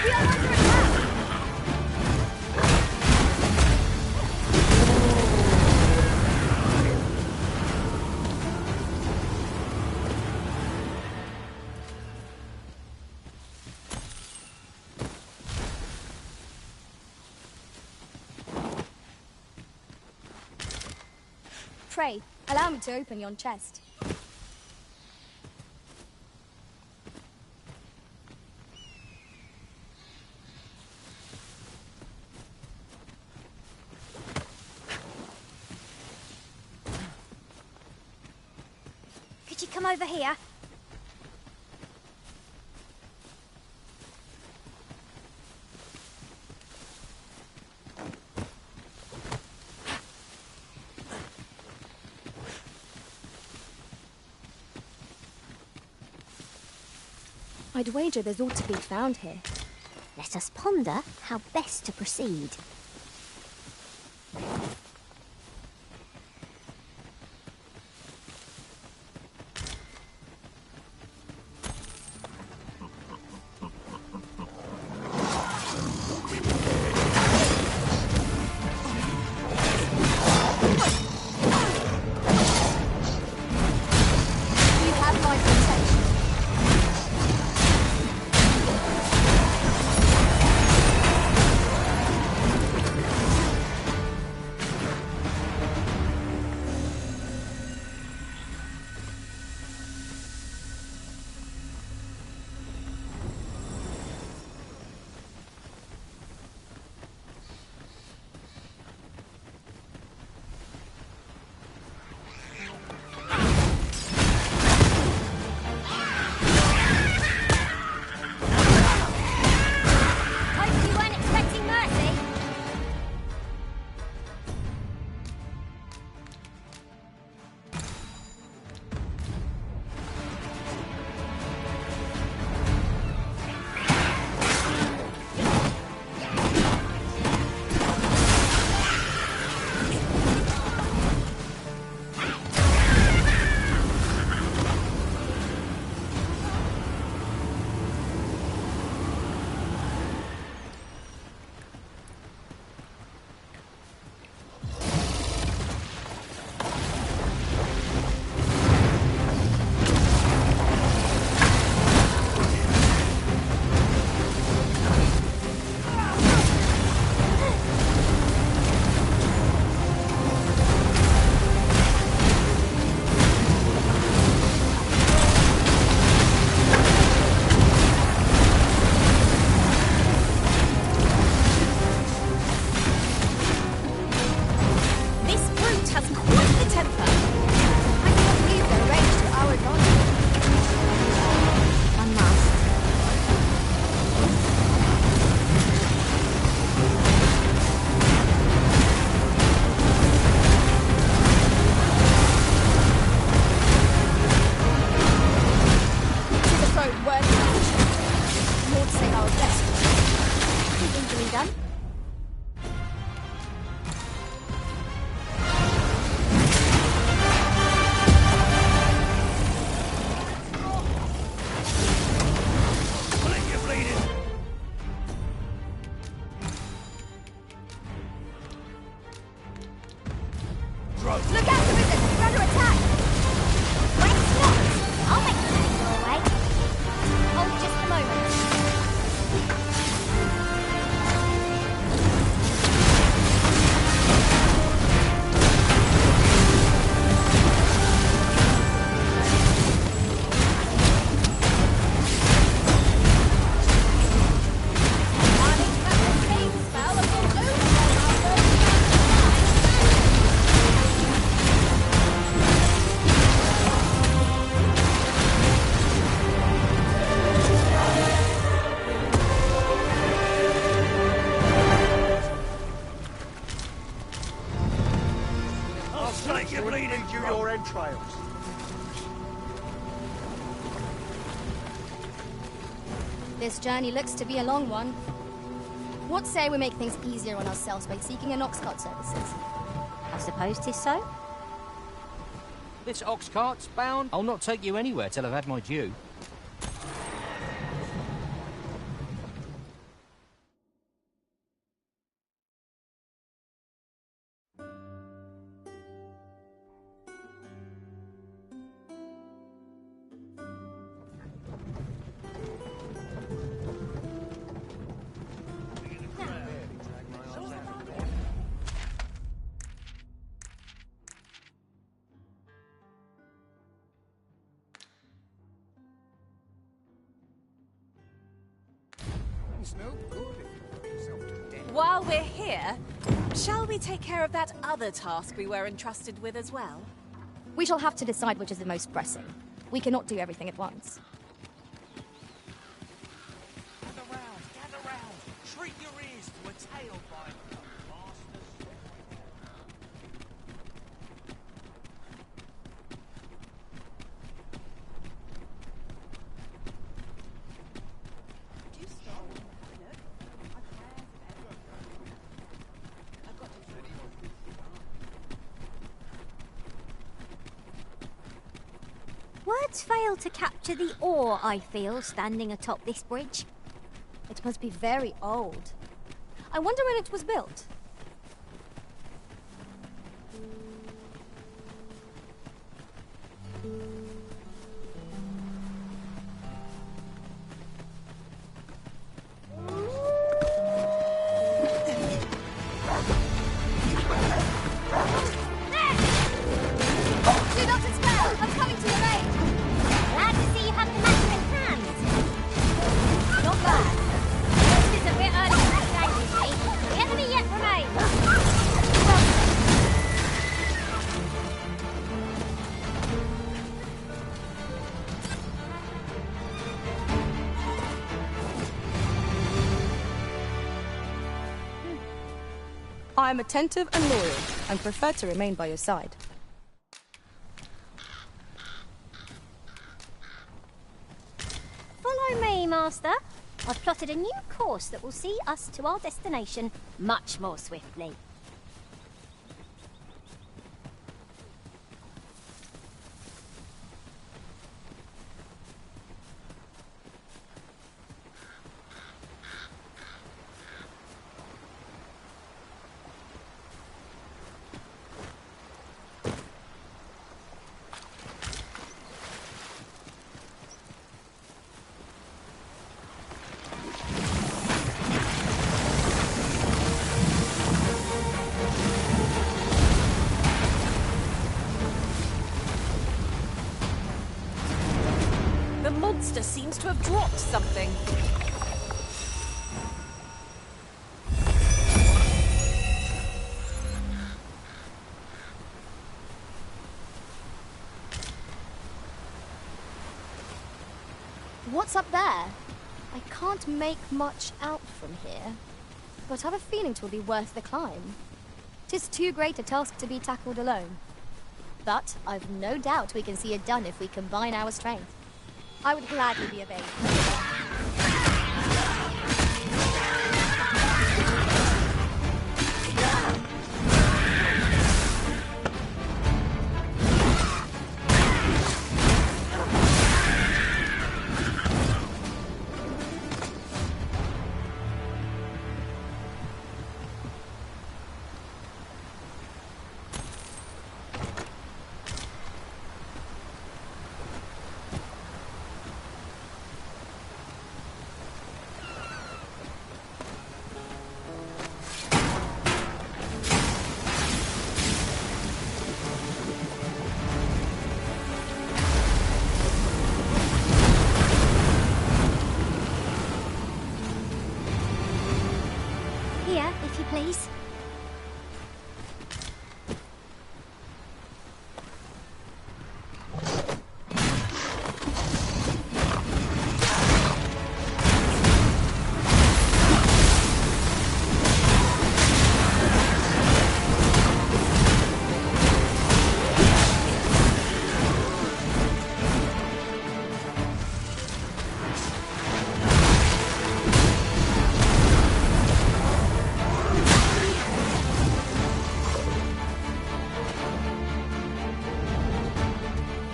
We are under attack! Pray, allow me to open yon chest. Could you come over here? I'd wager there's ought to be found here. Let us ponder how best to proceed. You have my protection. throat! Look out, Arisen! We're under attack! Wait, stop! I'll make the thing go away. Hold just a moment. I'll slit your bleeding through your entrails! This journey looks to be a long one. What say we make things easier on ourselves by seeking an ox cart services? I suppose 'tis so. This ox cart's bound. I'll not take you anywhere till I've had my due. While we're here, shall we take care of that other task we were entrusted with as well? We shall have to decide which is the most pressing. We cannot do everything at once. Gather round! Treat your ears to a tail bite, bastards! Words fail to capture the awe I feel standing atop this bridge. It must be very old. I wonder when it was built. Do not despair! I'm coming to your aid! Glad to see you have the matter in hand. Not bad. This is a bit early for that game, you see. The enemy yet remains. I am attentive and loyal, and prefer to remain by your side. Follow me, Master. I've plotted a new course that will see us to our destination much more swiftly. The monster seems to have dropped something. What's up there? I can't make much out from here, but I've a feeling 'twill be worth the climb. 'Tis too great a task to be tackled alone. But I've no doubt we can see it done if we combine our strength. I would gladly be obeyed. Here, if you please.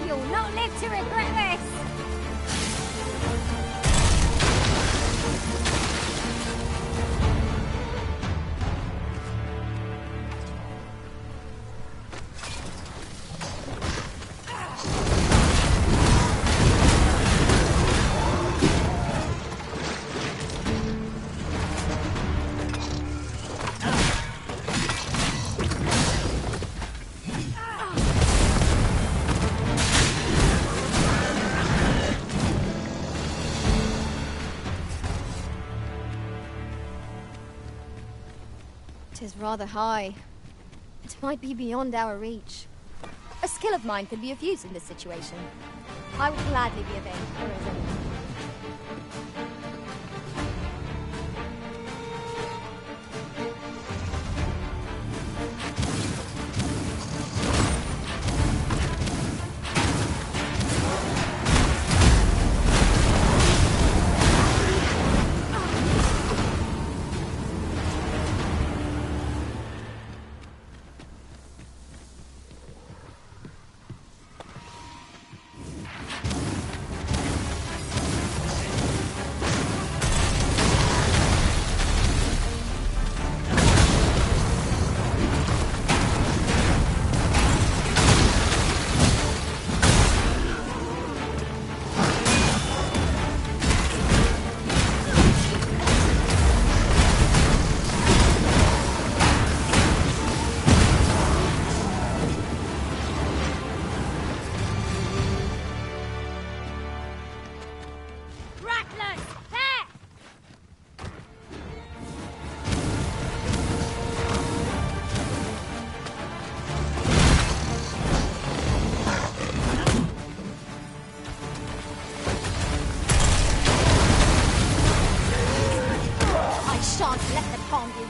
You'll not live to regret this! Tis rather high. It might be beyond our reach. A skill of mine could be of use in this situation. I would gladly be of aid, Arisen. Rattlers! There! I shan't let them harm you.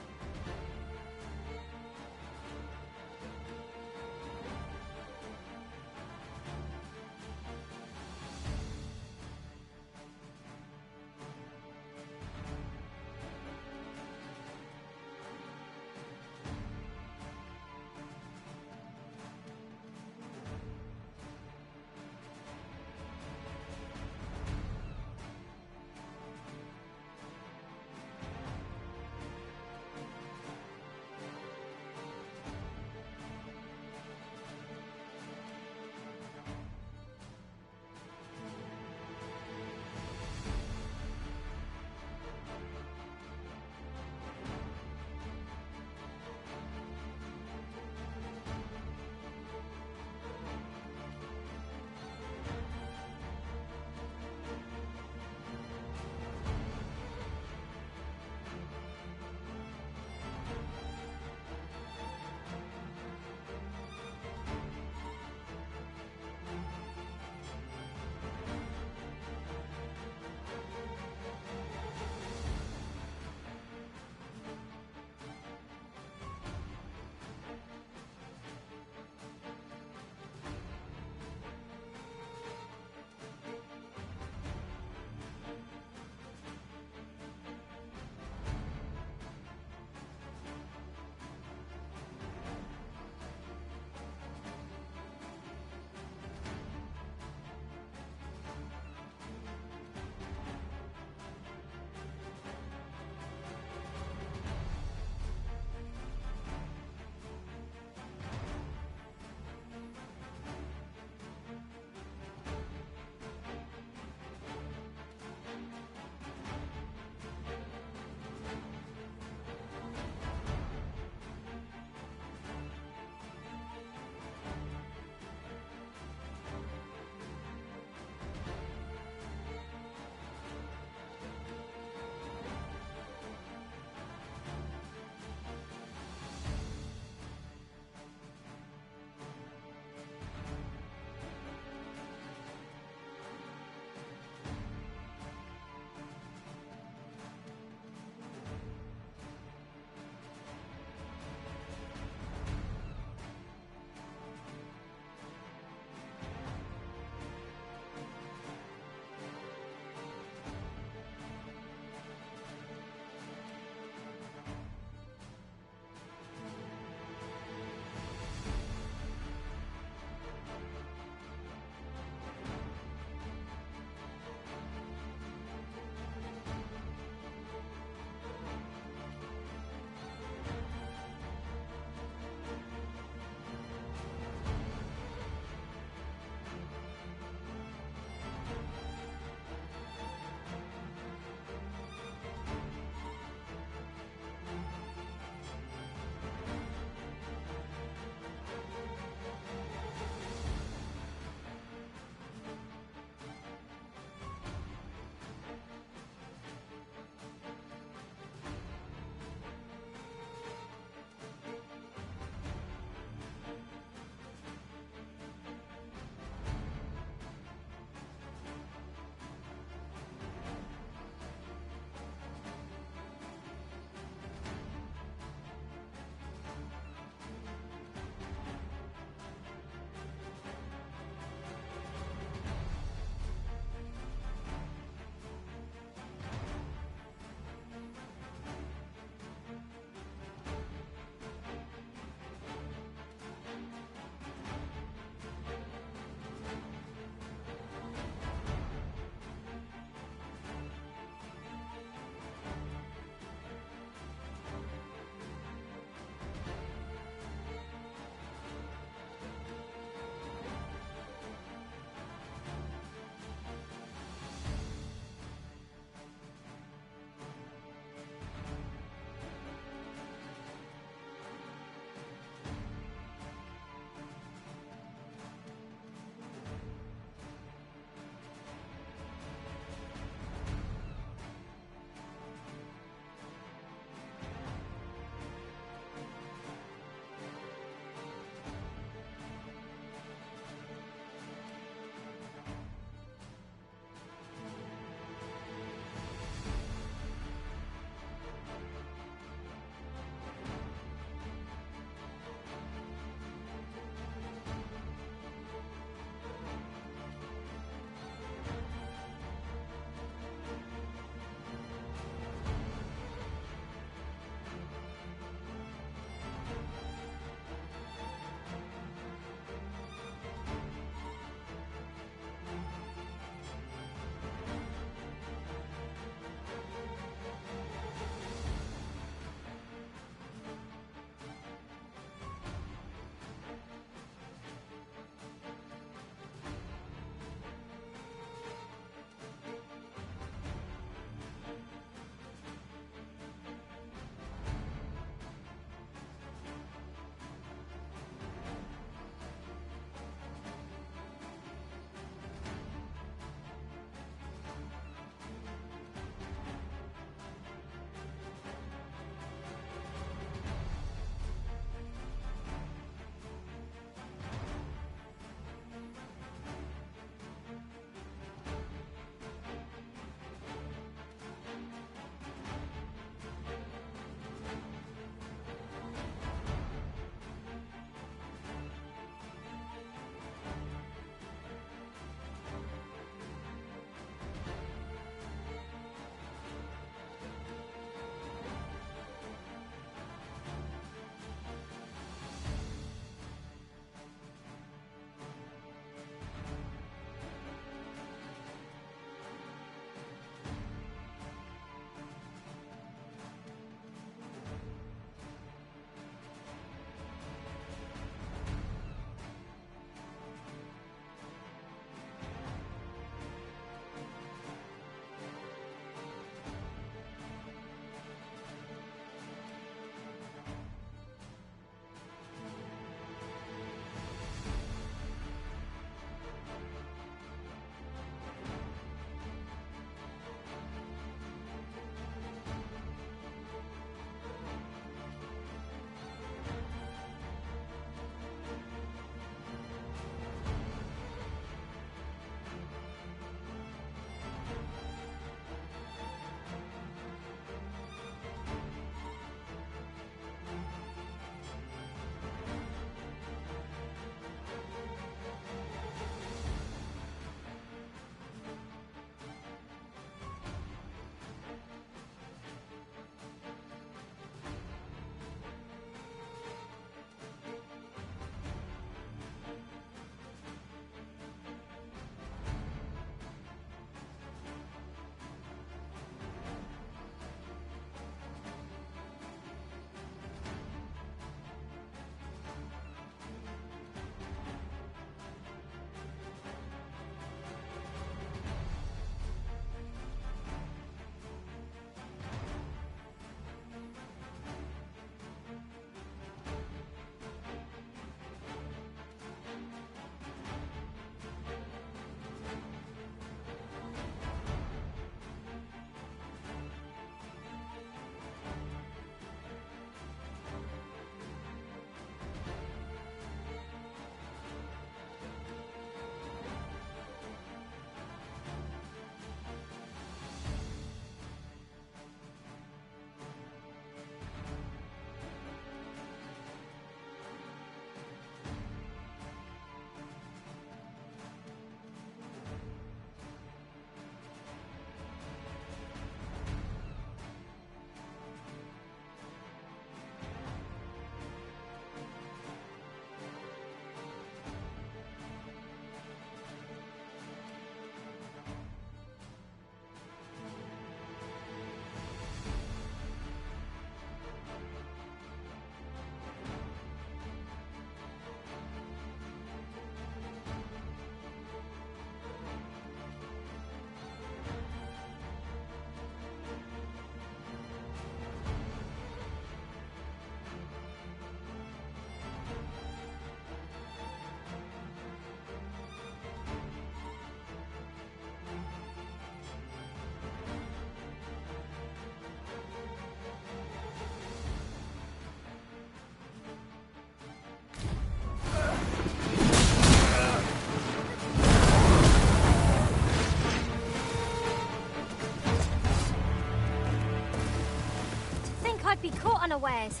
be caught unawares.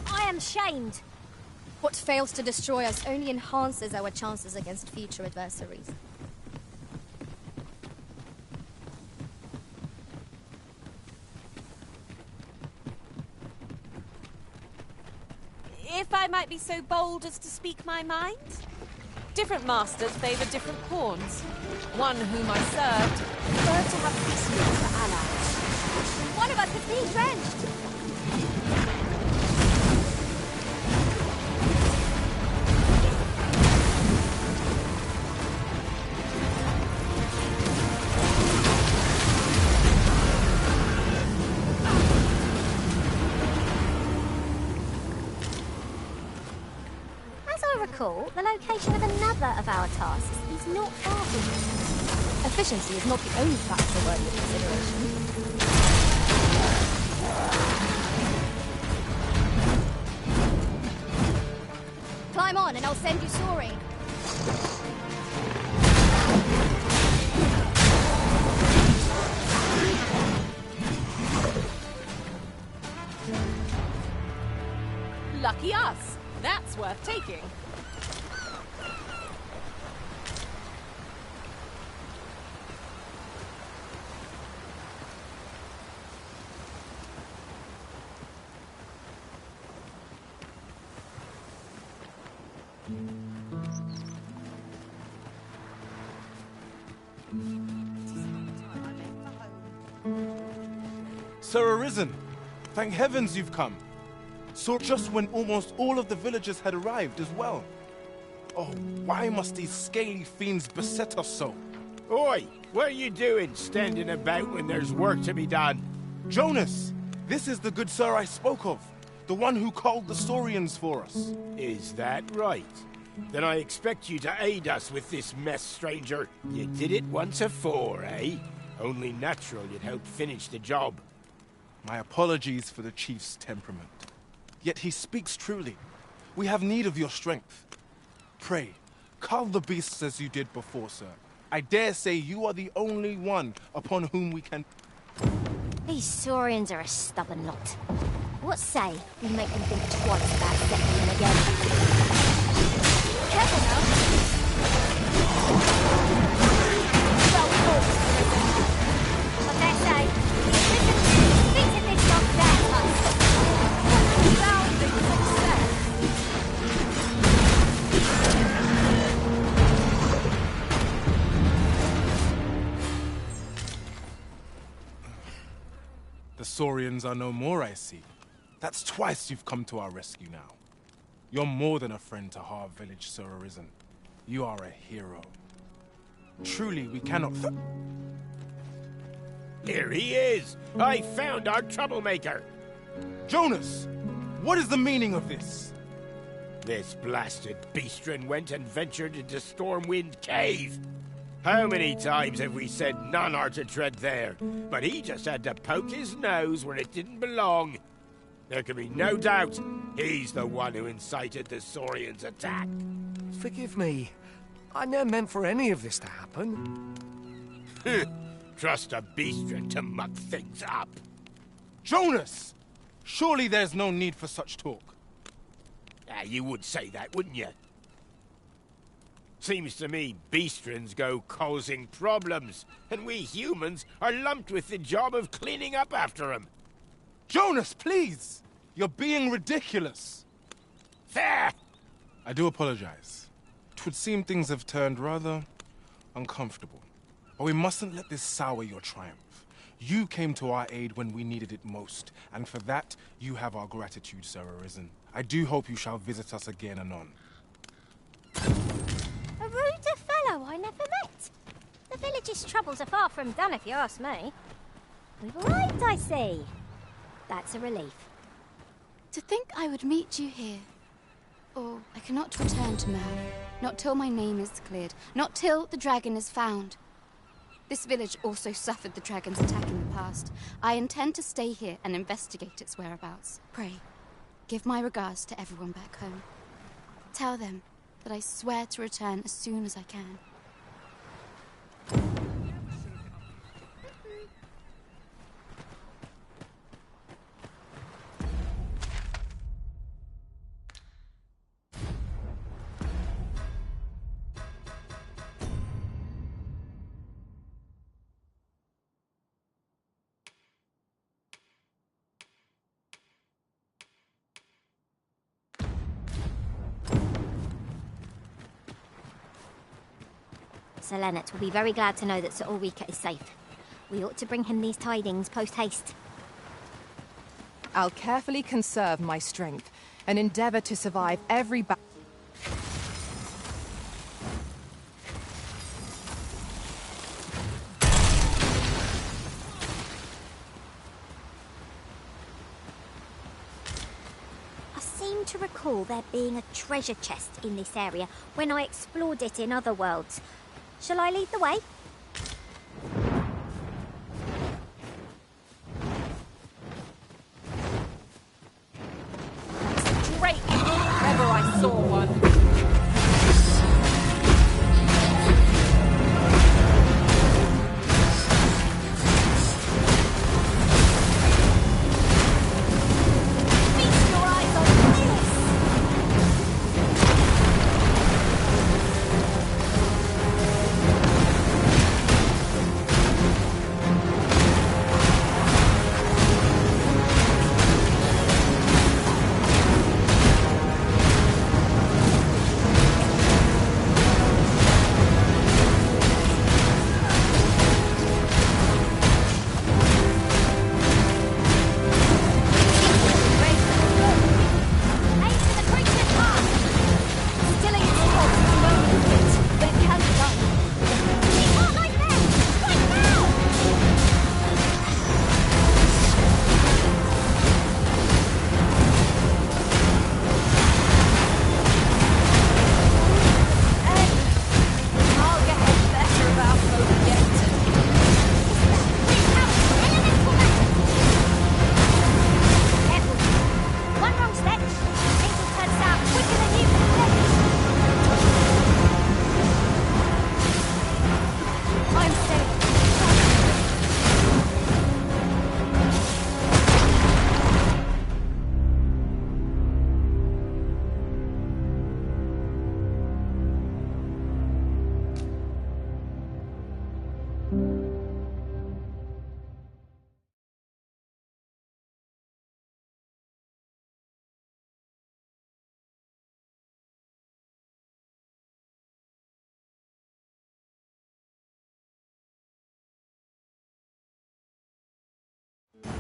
I am shamed. What fails to destroy us only enhances our chances against future adversaries. If I might be so bold as to speak my mind, different masters favour different pawns. One whom I served preferred to have Christians for allies. One of us is being drenched. The location of another of our tasks is not far from here. Efficiency is not the only factor worthy of consideration. Climb on and I'll send you soaring. Lucky us. That's worth taking. Sir Arisen, thank heavens you've come. So just when almost all of the villagers had arrived as well. Oh, why must these scaly fiends beset us so? Oi, what are you doing standing about when there's work to be done? Jonas, this is the good sir I spoke of, the one who called the Saurians for us. Is that right? Then I expect you to aid us with this mess, stranger. You did it once afore, eh? Only natural you'd help finish the job. My apologies for the chief's temperament. Yet he speaks truly. We have need of your strength. Pray, cull the beasts as you did before, sir. I dare say you are the only one upon whom we can... These Saurians are a stubborn lot. What say we make them think twice about settling them again? Careful now! Well fought. What they say, defeated this dog down us. Rounding success. The Saurians are no more, I see. That's twice you've come to our rescue now. You're more than a friend to Har Village, Sir Arisen. You are a hero. Truly, we cannot... Here he is! I found our troublemaker! Jonas! What is the meaning of this? This blasted beastren went and ventured into Stormwind Cave. How many times have we said none are to tread there? But he just had to poke his nose where it didn't belong. There can be no doubt he's the one who incited the Saurians' attack. Forgive me. I never meant for any of this to happen. Trust a beastren to muck things up. Jonas! Surely there's no need for such talk. You would say that, wouldn't you? Seems to me beastrens go causing problems, and we humans are lumped with the job of cleaning up after them. Jonas, please! You're being ridiculous. There! I do apologize. 'Twould seem things have turned rather uncomfortable. But we mustn't let this sour your triumph. You came to our aid when we needed it most, and for that, you have our gratitude, Sir Arisen. I do hope you shall visit us again anon. A ruder fellow I never met. The village's troubles are far from done, if you ask me. We've arrived, I see. That's a relief. To think I would meet you here. Or I cannot return to Mel. Not till my name is cleared. Not till the dragon is found. This village also suffered the dragon's attack in the past. I intend to stay here and investigate its whereabouts. Pray, give my regards to everyone back home. Tell them that I swear to return as soon as I can. Sir Leonard will be very glad to know that Sir Ulrika is safe. We ought to bring him these tidings post-haste. I'll carefully conserve my strength and endeavor to survive every battle. I seem to recall there being a treasure chest in this area when I explored it in other worlds. Shall I lead the way? Drake, if ever I saw one.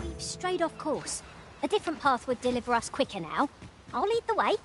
We've strayed off course. A different path would deliver us quicker now. I'll lead the way.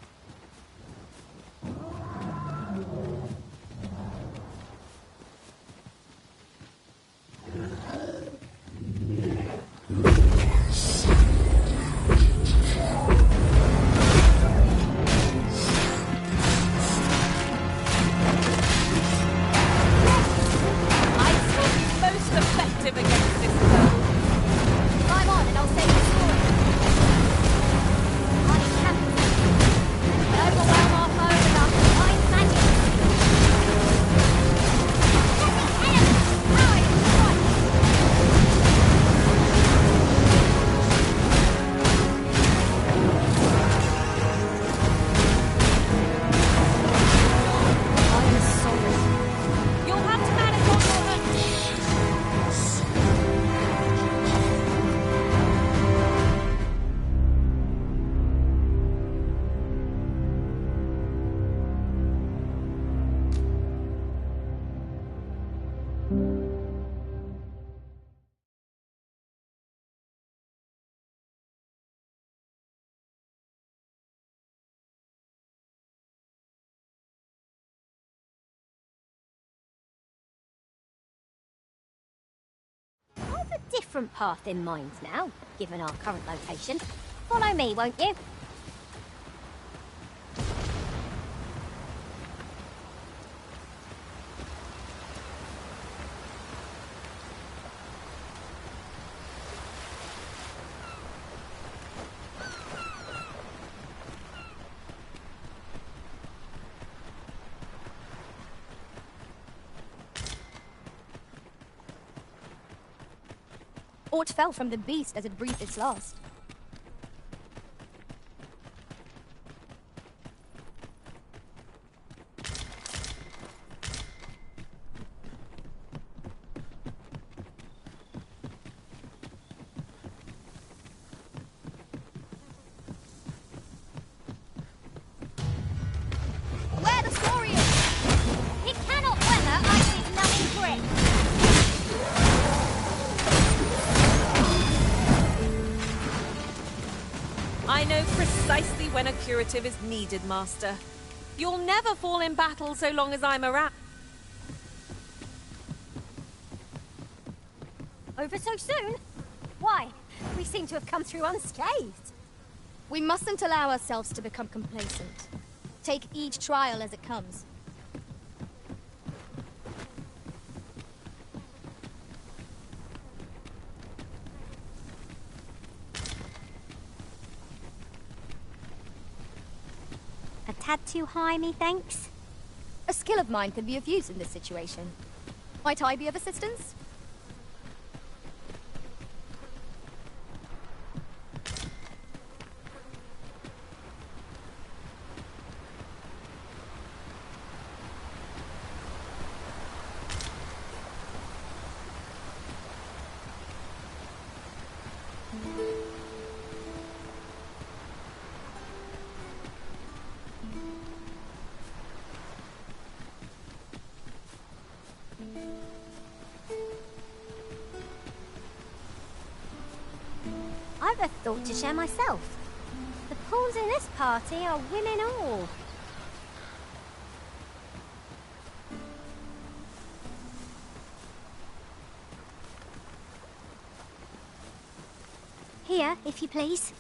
Different path in mind now, given our current location. Follow me, won't you? Aught fell from the beast as it breathed its last. Where the story is! It cannot weather, I think, know precisely when a curative is needed, Master. You'll never fall in battle so long as I'm around. Over so soon? Why? We seem to have come through unscathed. We mustn't allow ourselves to become complacent. Take each trial as it comes. A tad too high, methinks. A skill of mine could be of use in this situation. Might I be of assistance? I've a thought to share myself. The pawns in this party are women all. Here, if you please.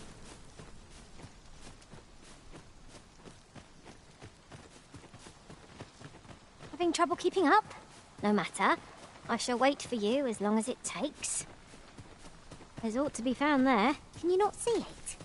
Having trouble keeping up? No matter. I shall wait for you as long as it takes. There's ought to be found there. Can you not see it?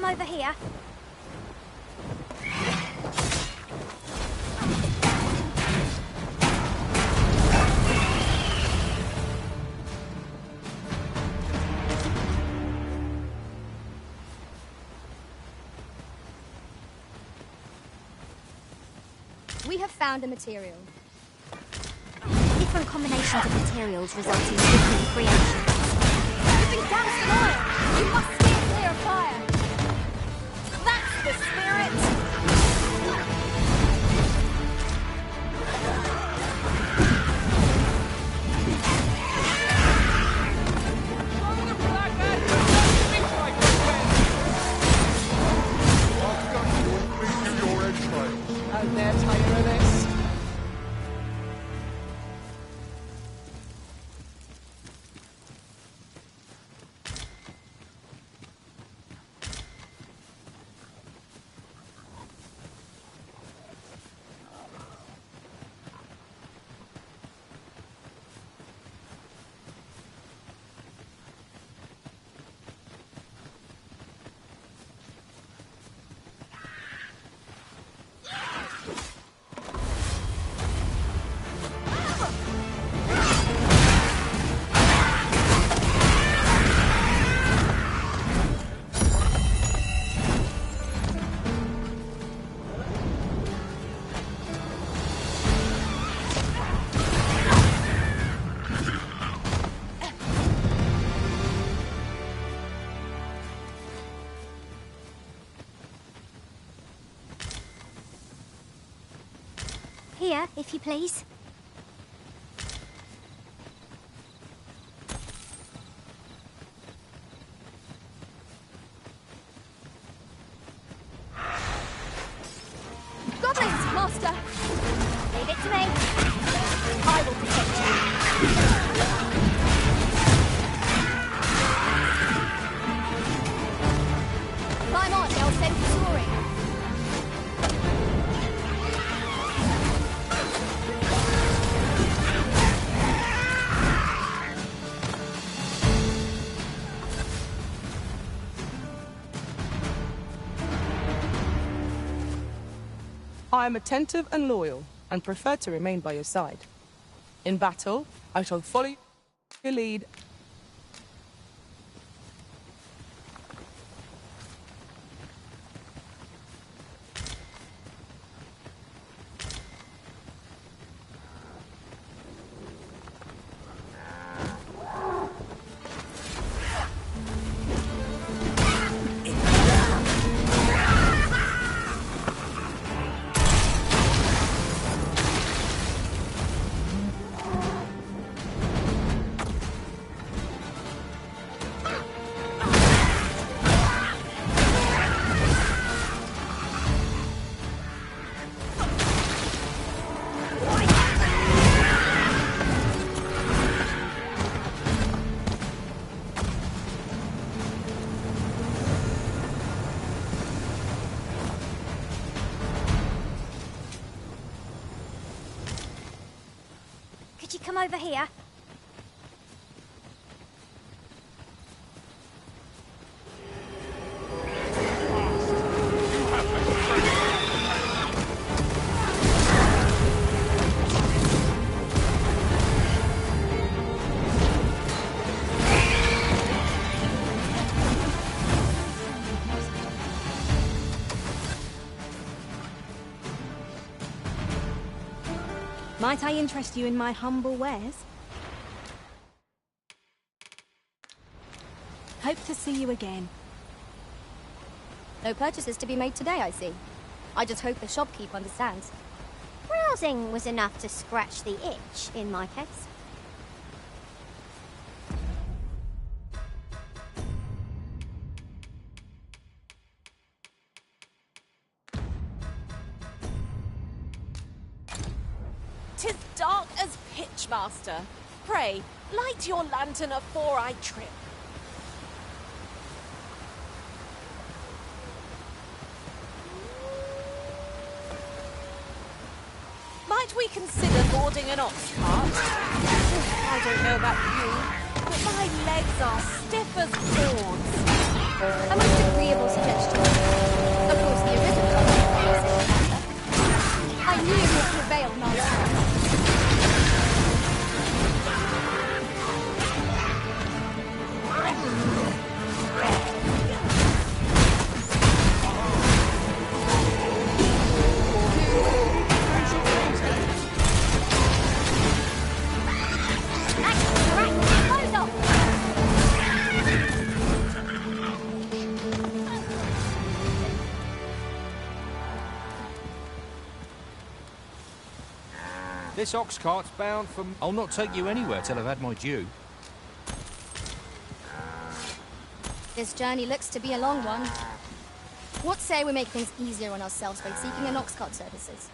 Over here. We have found a material. Different combinations of materials result in different creations. Dripping down some oil! You must steer clear of fire! That's the spirit! I'm there, tired of this. Here, if you please. Goblins, Master! Leave it to me. I will protect you. Climb on, I'll send you soaring. I am attentive and loyal, and prefer to remain by your side. In battle, I shall follow your lead. Could you come over here? Might I interest you in my humble wares? Hope to see you again. No purchases to be made today, I see. I just hope the shopkeep understands. Browsing was enough to scratch the itch, in my case. "'Tis dark as pitch, master. Pray, light your lantern afore I trip." Might we consider boarding an ox cart? I don't know about you, but my legs are stiff as boards. A most agreeable suggestion. Of course, the original I knew it would prevail, Master. This ox cart's bound for... I'll not take you anywhere till I've had my due. This journey looks to be a long one. What say we make things easier on ourselves by seeking an ox cart services?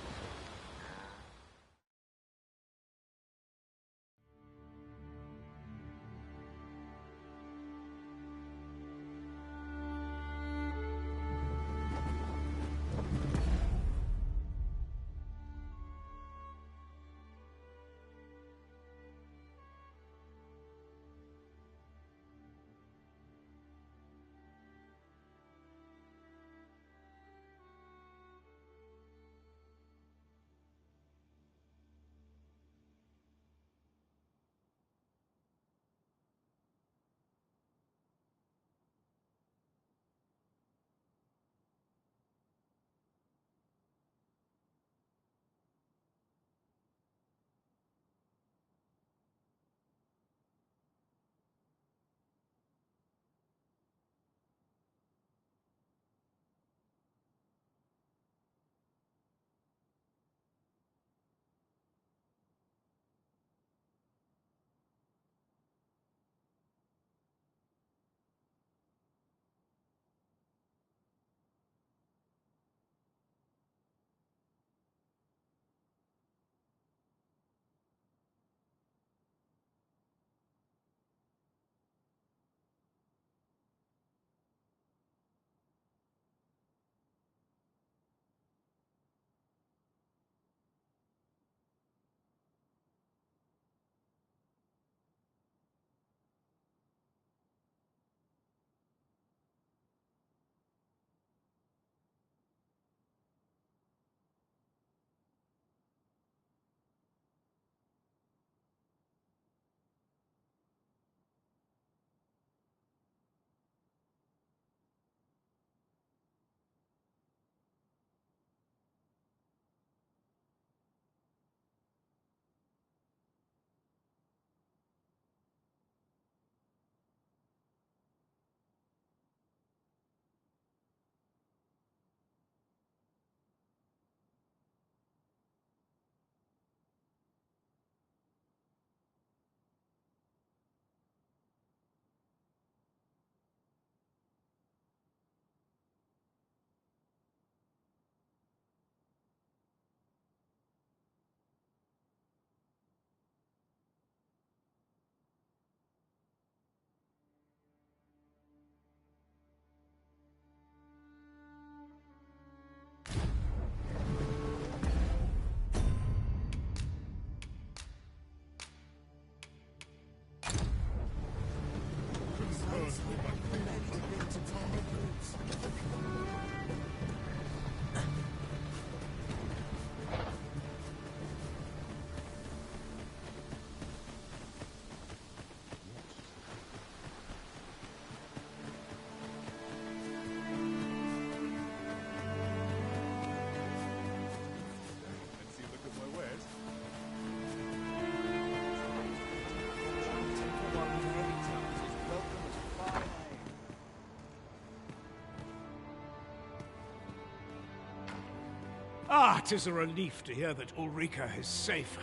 Ah, 'tis a relief to hear that Ulrika is safe.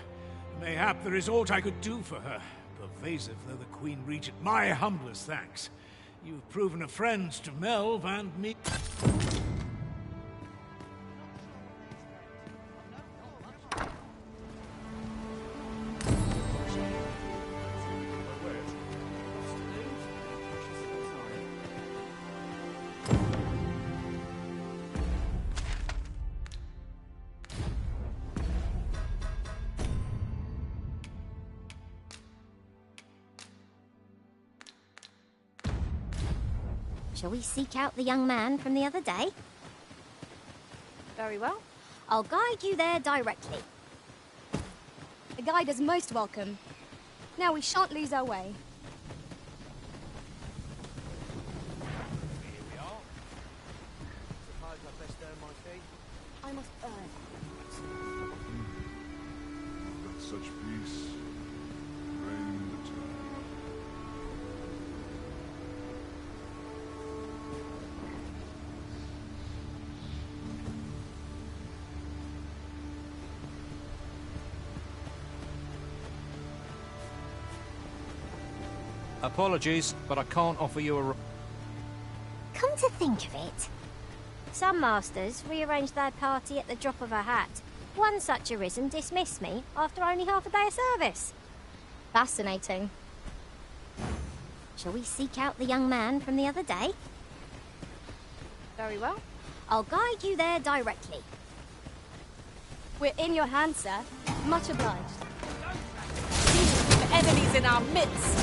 Mayhap there is aught I could do for her. Pervasive though the Queen Regent, my humblest thanks. You've proven a friend to Melv and me. Shall we seek out the young man from the other day? Very well. I'll guide you there directly. The guide is most welcome. Now we shan't lose our way. Here we are. Suppose I'd best earn my fee. I must earn. Let such peace reign in the town. Apologies, but I can't offer you a... Come to think of it, some masters rearrange their party at the drop of a hat. One such arisen dismissed me after only half a day of service. Fascinating. Shall we seek out the young man from the other day? Very well. I'll guide you there directly. We're in your hands, sir. Much obliged. The enemies in our midst.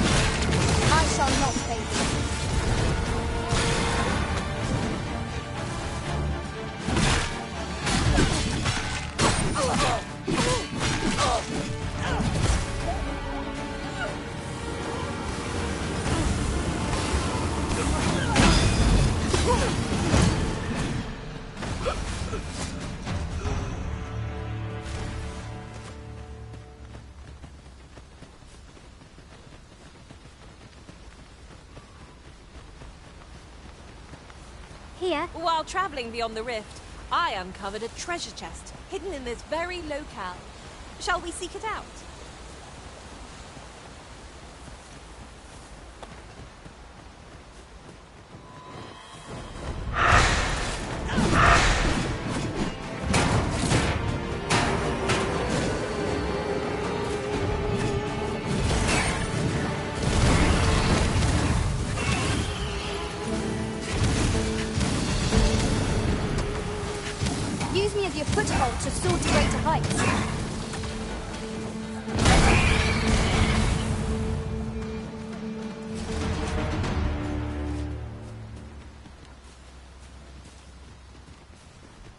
I shall not fail you. Here. While travelling beyond the rift, I uncovered a treasure chest hidden in this very locale. Shall we seek it out? Use me as your foothold to soar to greater heights.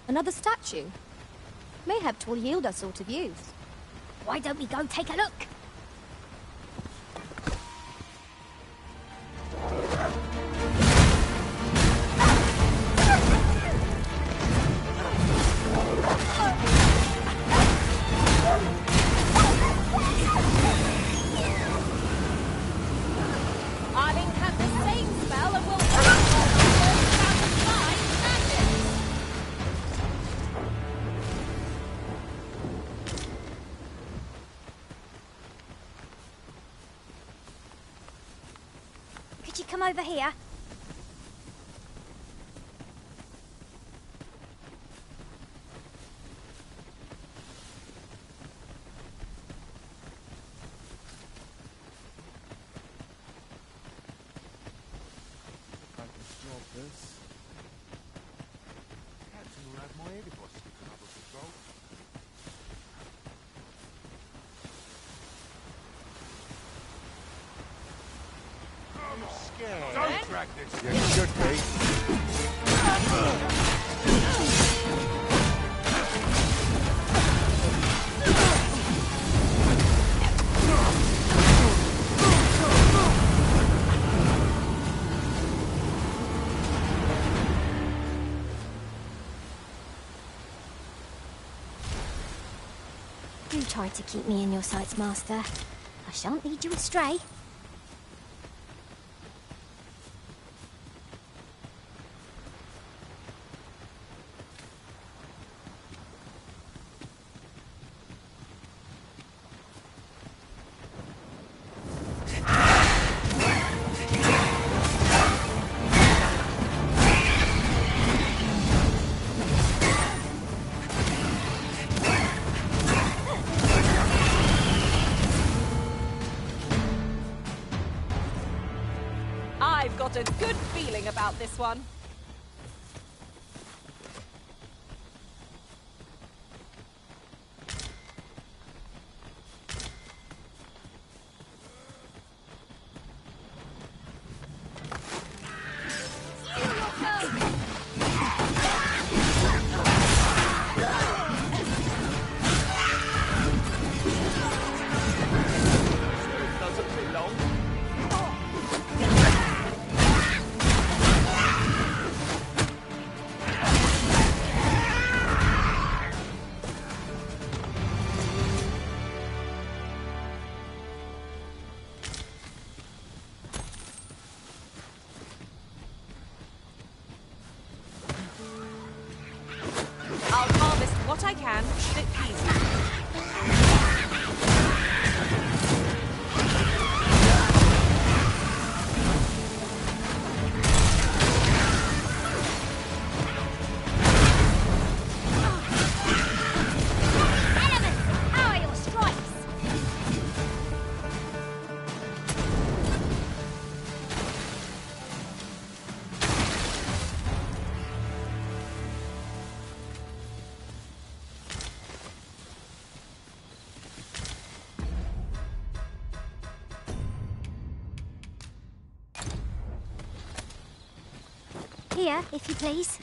Another statue? Mayhap 'twill yield us sort of use. Why don't we go take a look? I'll incant the same spell and we'll... Could you come over here? I can stop this. Captain will have my head if I stick another patrol. I'm scared. Don't drag this. Yeah, you should be. Do try to keep me in your sights, Master. I shan't lead you astray. got a good feeling about this one. I'll harvest what I can, should it please me. Elements, how are your strikes? Here, if you please.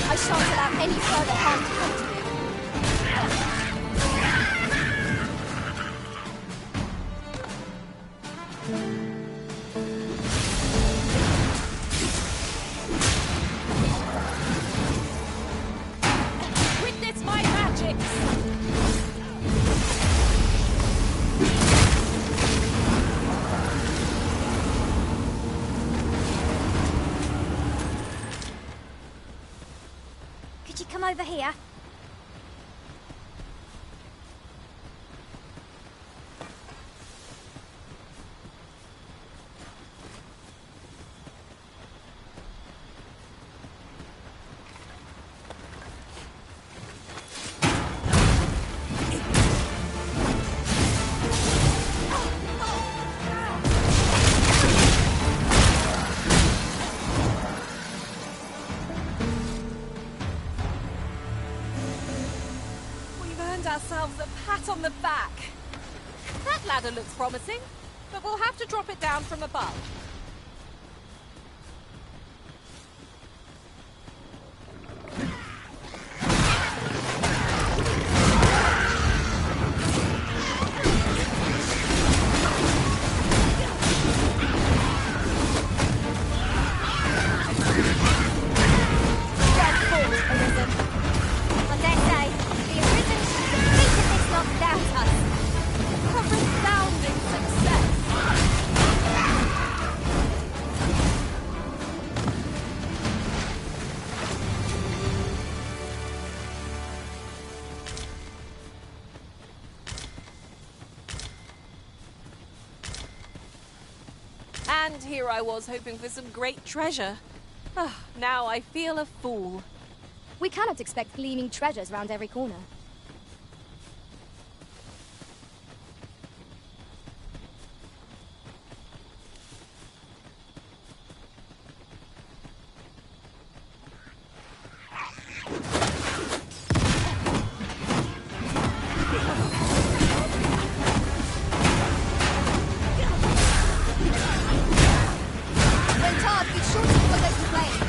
I shan't allow any further harm to come to you. Witness my magics! Could you come over here? We've earned ourselves a pat on the back. That ladder looks promising, but we'll have to drop it down from above. Stand forward, Arisen. I dare say, the Arisen should have completed this lot without us. A resounding success! And here I was hoping for some great treasure. Ah, now I feel a fool. We cannot expect gleaming treasures round every corner. Ventard, be sure to follow the flame.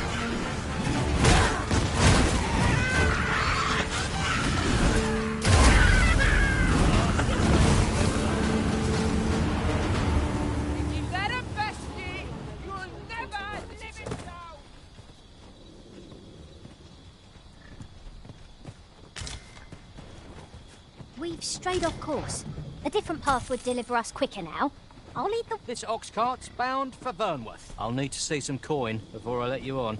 If you let him best ye, you'll never live it down! We've strayed off course. A different path would deliver us quicker now. I'll lead the... This ox cart's bound for Vernworth. I'll need to see some coin before I let you on.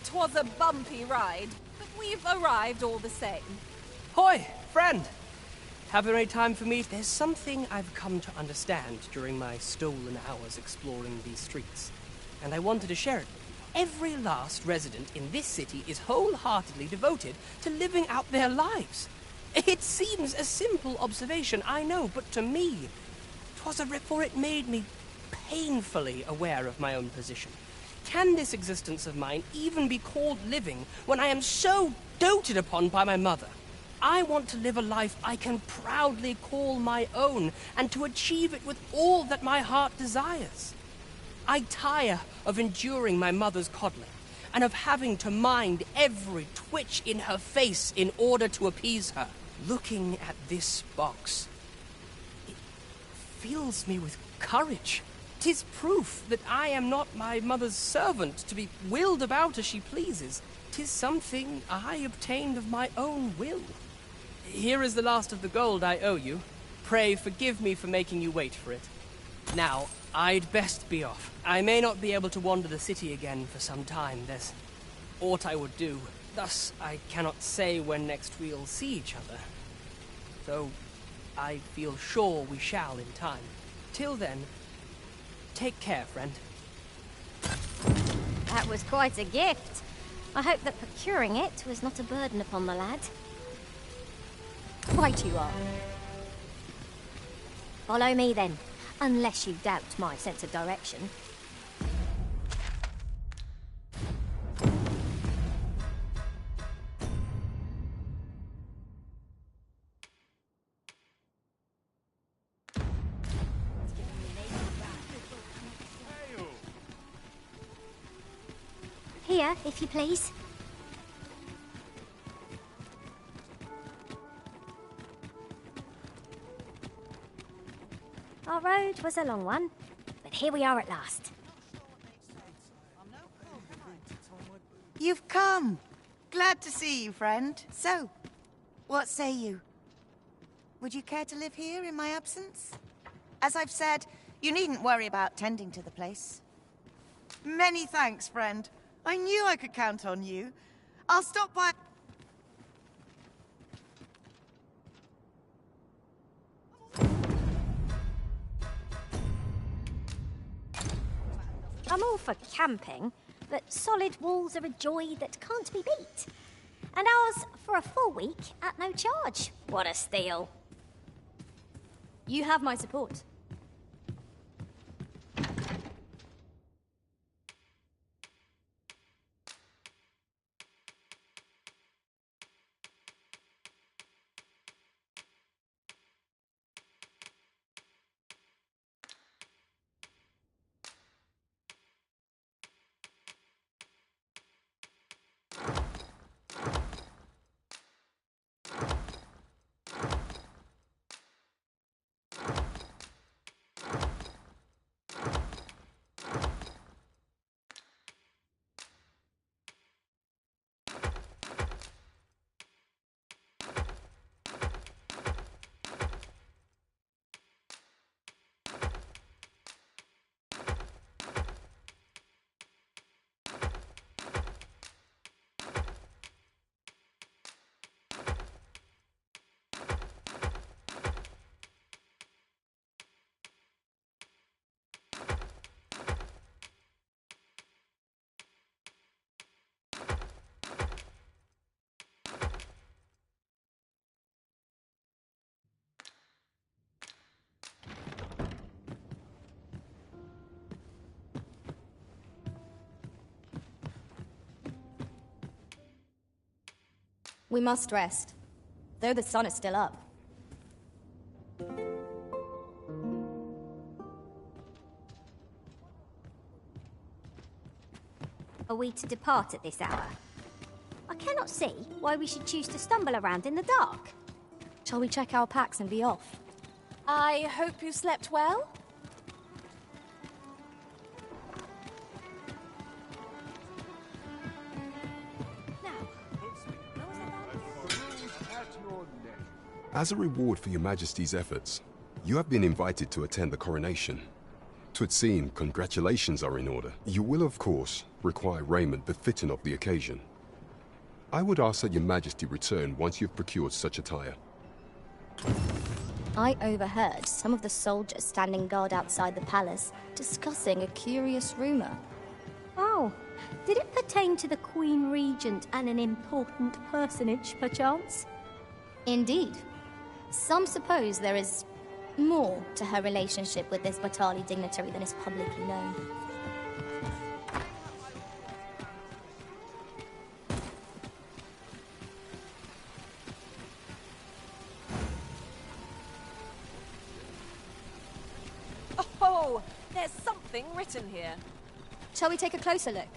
Twas a bumpy ride, but we've arrived all the same. Hoi, friend! Have any time for me? There's something I've come to understand during my stolen hours exploring these streets, and I wanted to share it. Every last resident in this city is wholeheartedly devoted to living out their lives. It seems a simple observation, I know, but to me, 'twas a rip, for it made me painfully aware of my own position. Can this existence of mine even be called living when I am so doted upon by my mother? I want to live a life I can proudly call my own, and to achieve it with all that my heart desires. I tire of enduring my mother's coddling, and of having to mind every twitch in her face in order to appease her. Looking at this box, it fills me with courage. 'Tis proof that I am not my mother's servant, to be willed about as she pleases. 'Tis something I obtained of my own will. Here is the last of the gold I owe you. Pray forgive me for making you wait for it. Now, I'd best be off. I may not be able to wander the city again for some time. There's aught I would do. Thus, I cannot say when next we'll see each other. Though I feel sure we shall in time. Till then, take care, friend. That was quite a gift. I hope that procuring it was not a burden upon the lad. Right you are. Follow me then, unless you doubt my sense of direction. Here, if you please. Our road was a long one, but here we are at last. You've come. Glad to see you, friend. So, what say you? Would you care to live here in my absence? As I've said, you needn't worry about tending to the place. Many thanks, friend. I knew I could count on you. I'll stop by... I'm all for camping, but solid walls are a joy that can't be beat. And ours for a full week at no charge. What a steal. You have my support. We must rest, though the sun is still up. Are we to depart at this hour? cannot see why we should choose to stumble around in the dark. Shall we check our packs and be off? I hope you slept well? As a reward for your Majesty's efforts, you have been invited to attend the coronation. 'Twould seem congratulations are in order. You will, of course, require raiment befitting of the occasion. I would ask that your Majesty return once you've procured such attire. I overheard some of the soldiers standing guard outside the palace discussing a curious rumor. Oh, did it pertain to the Queen Regent and an important personage, perchance? Indeed. Some suppose there is more to her relationship with this Batali dignitary than is publicly known. Oh, there's something written here. Shall we take a closer look?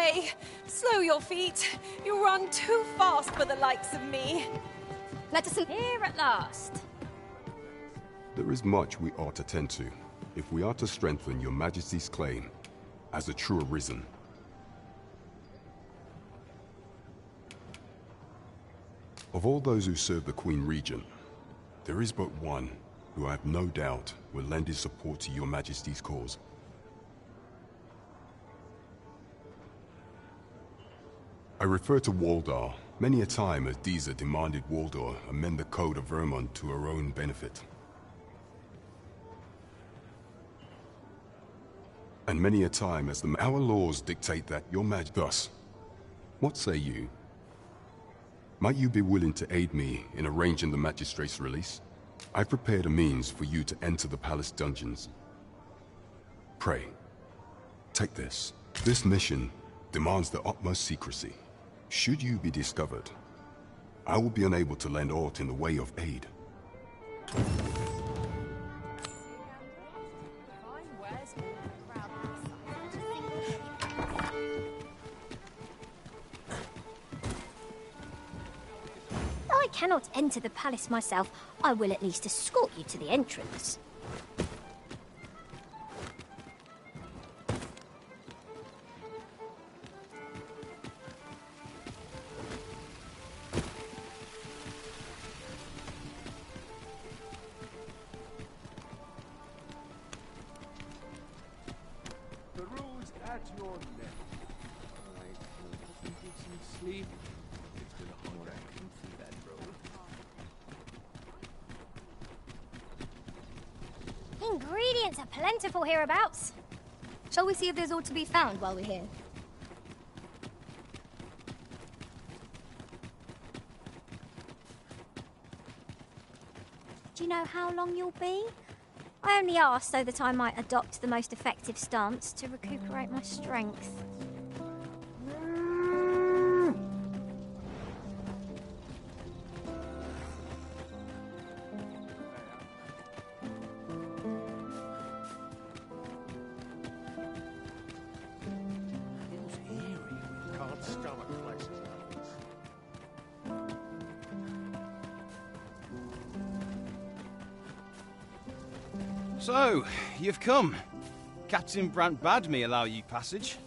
away! Slow your feet. You run too fast for the likes of me. Let us in here at last. There is much we ought to tend to, if we are to strengthen your Majesty's claim as a true arisen. Of all those who serve the Queen Regent, there is but one who I have no doubt will lend his support to your Majesty's cause. I refer to Waldar. Many a time as Disa demanded Waldor amend the Code of Vermont to her own benefit. And many a time as our laws dictate that your Thus, what say you? Might you be willing to aid me in arranging the magistrate's release? I prepared a means for you to enter the palace dungeons. Pray, take this. This mission demands the utmost secrecy. Should you be discovered, I will be unable to lend aught in the way of aid. Though I cannot enter the palace myself, I will at least escort you to the entrance. The road's at your neck. Alright, we'll get some sleep. It's been a hard acting through that road. Ingredients are plentiful hereabouts. Shall we see if there's aught to be found while we're here? Do you know how long you'll be? I only asked so that I might adopt the most effective stance to recuperate my strength. Feels eerie when can't stomach places like this. So, you've come. Captain Brant bade me allow you passage.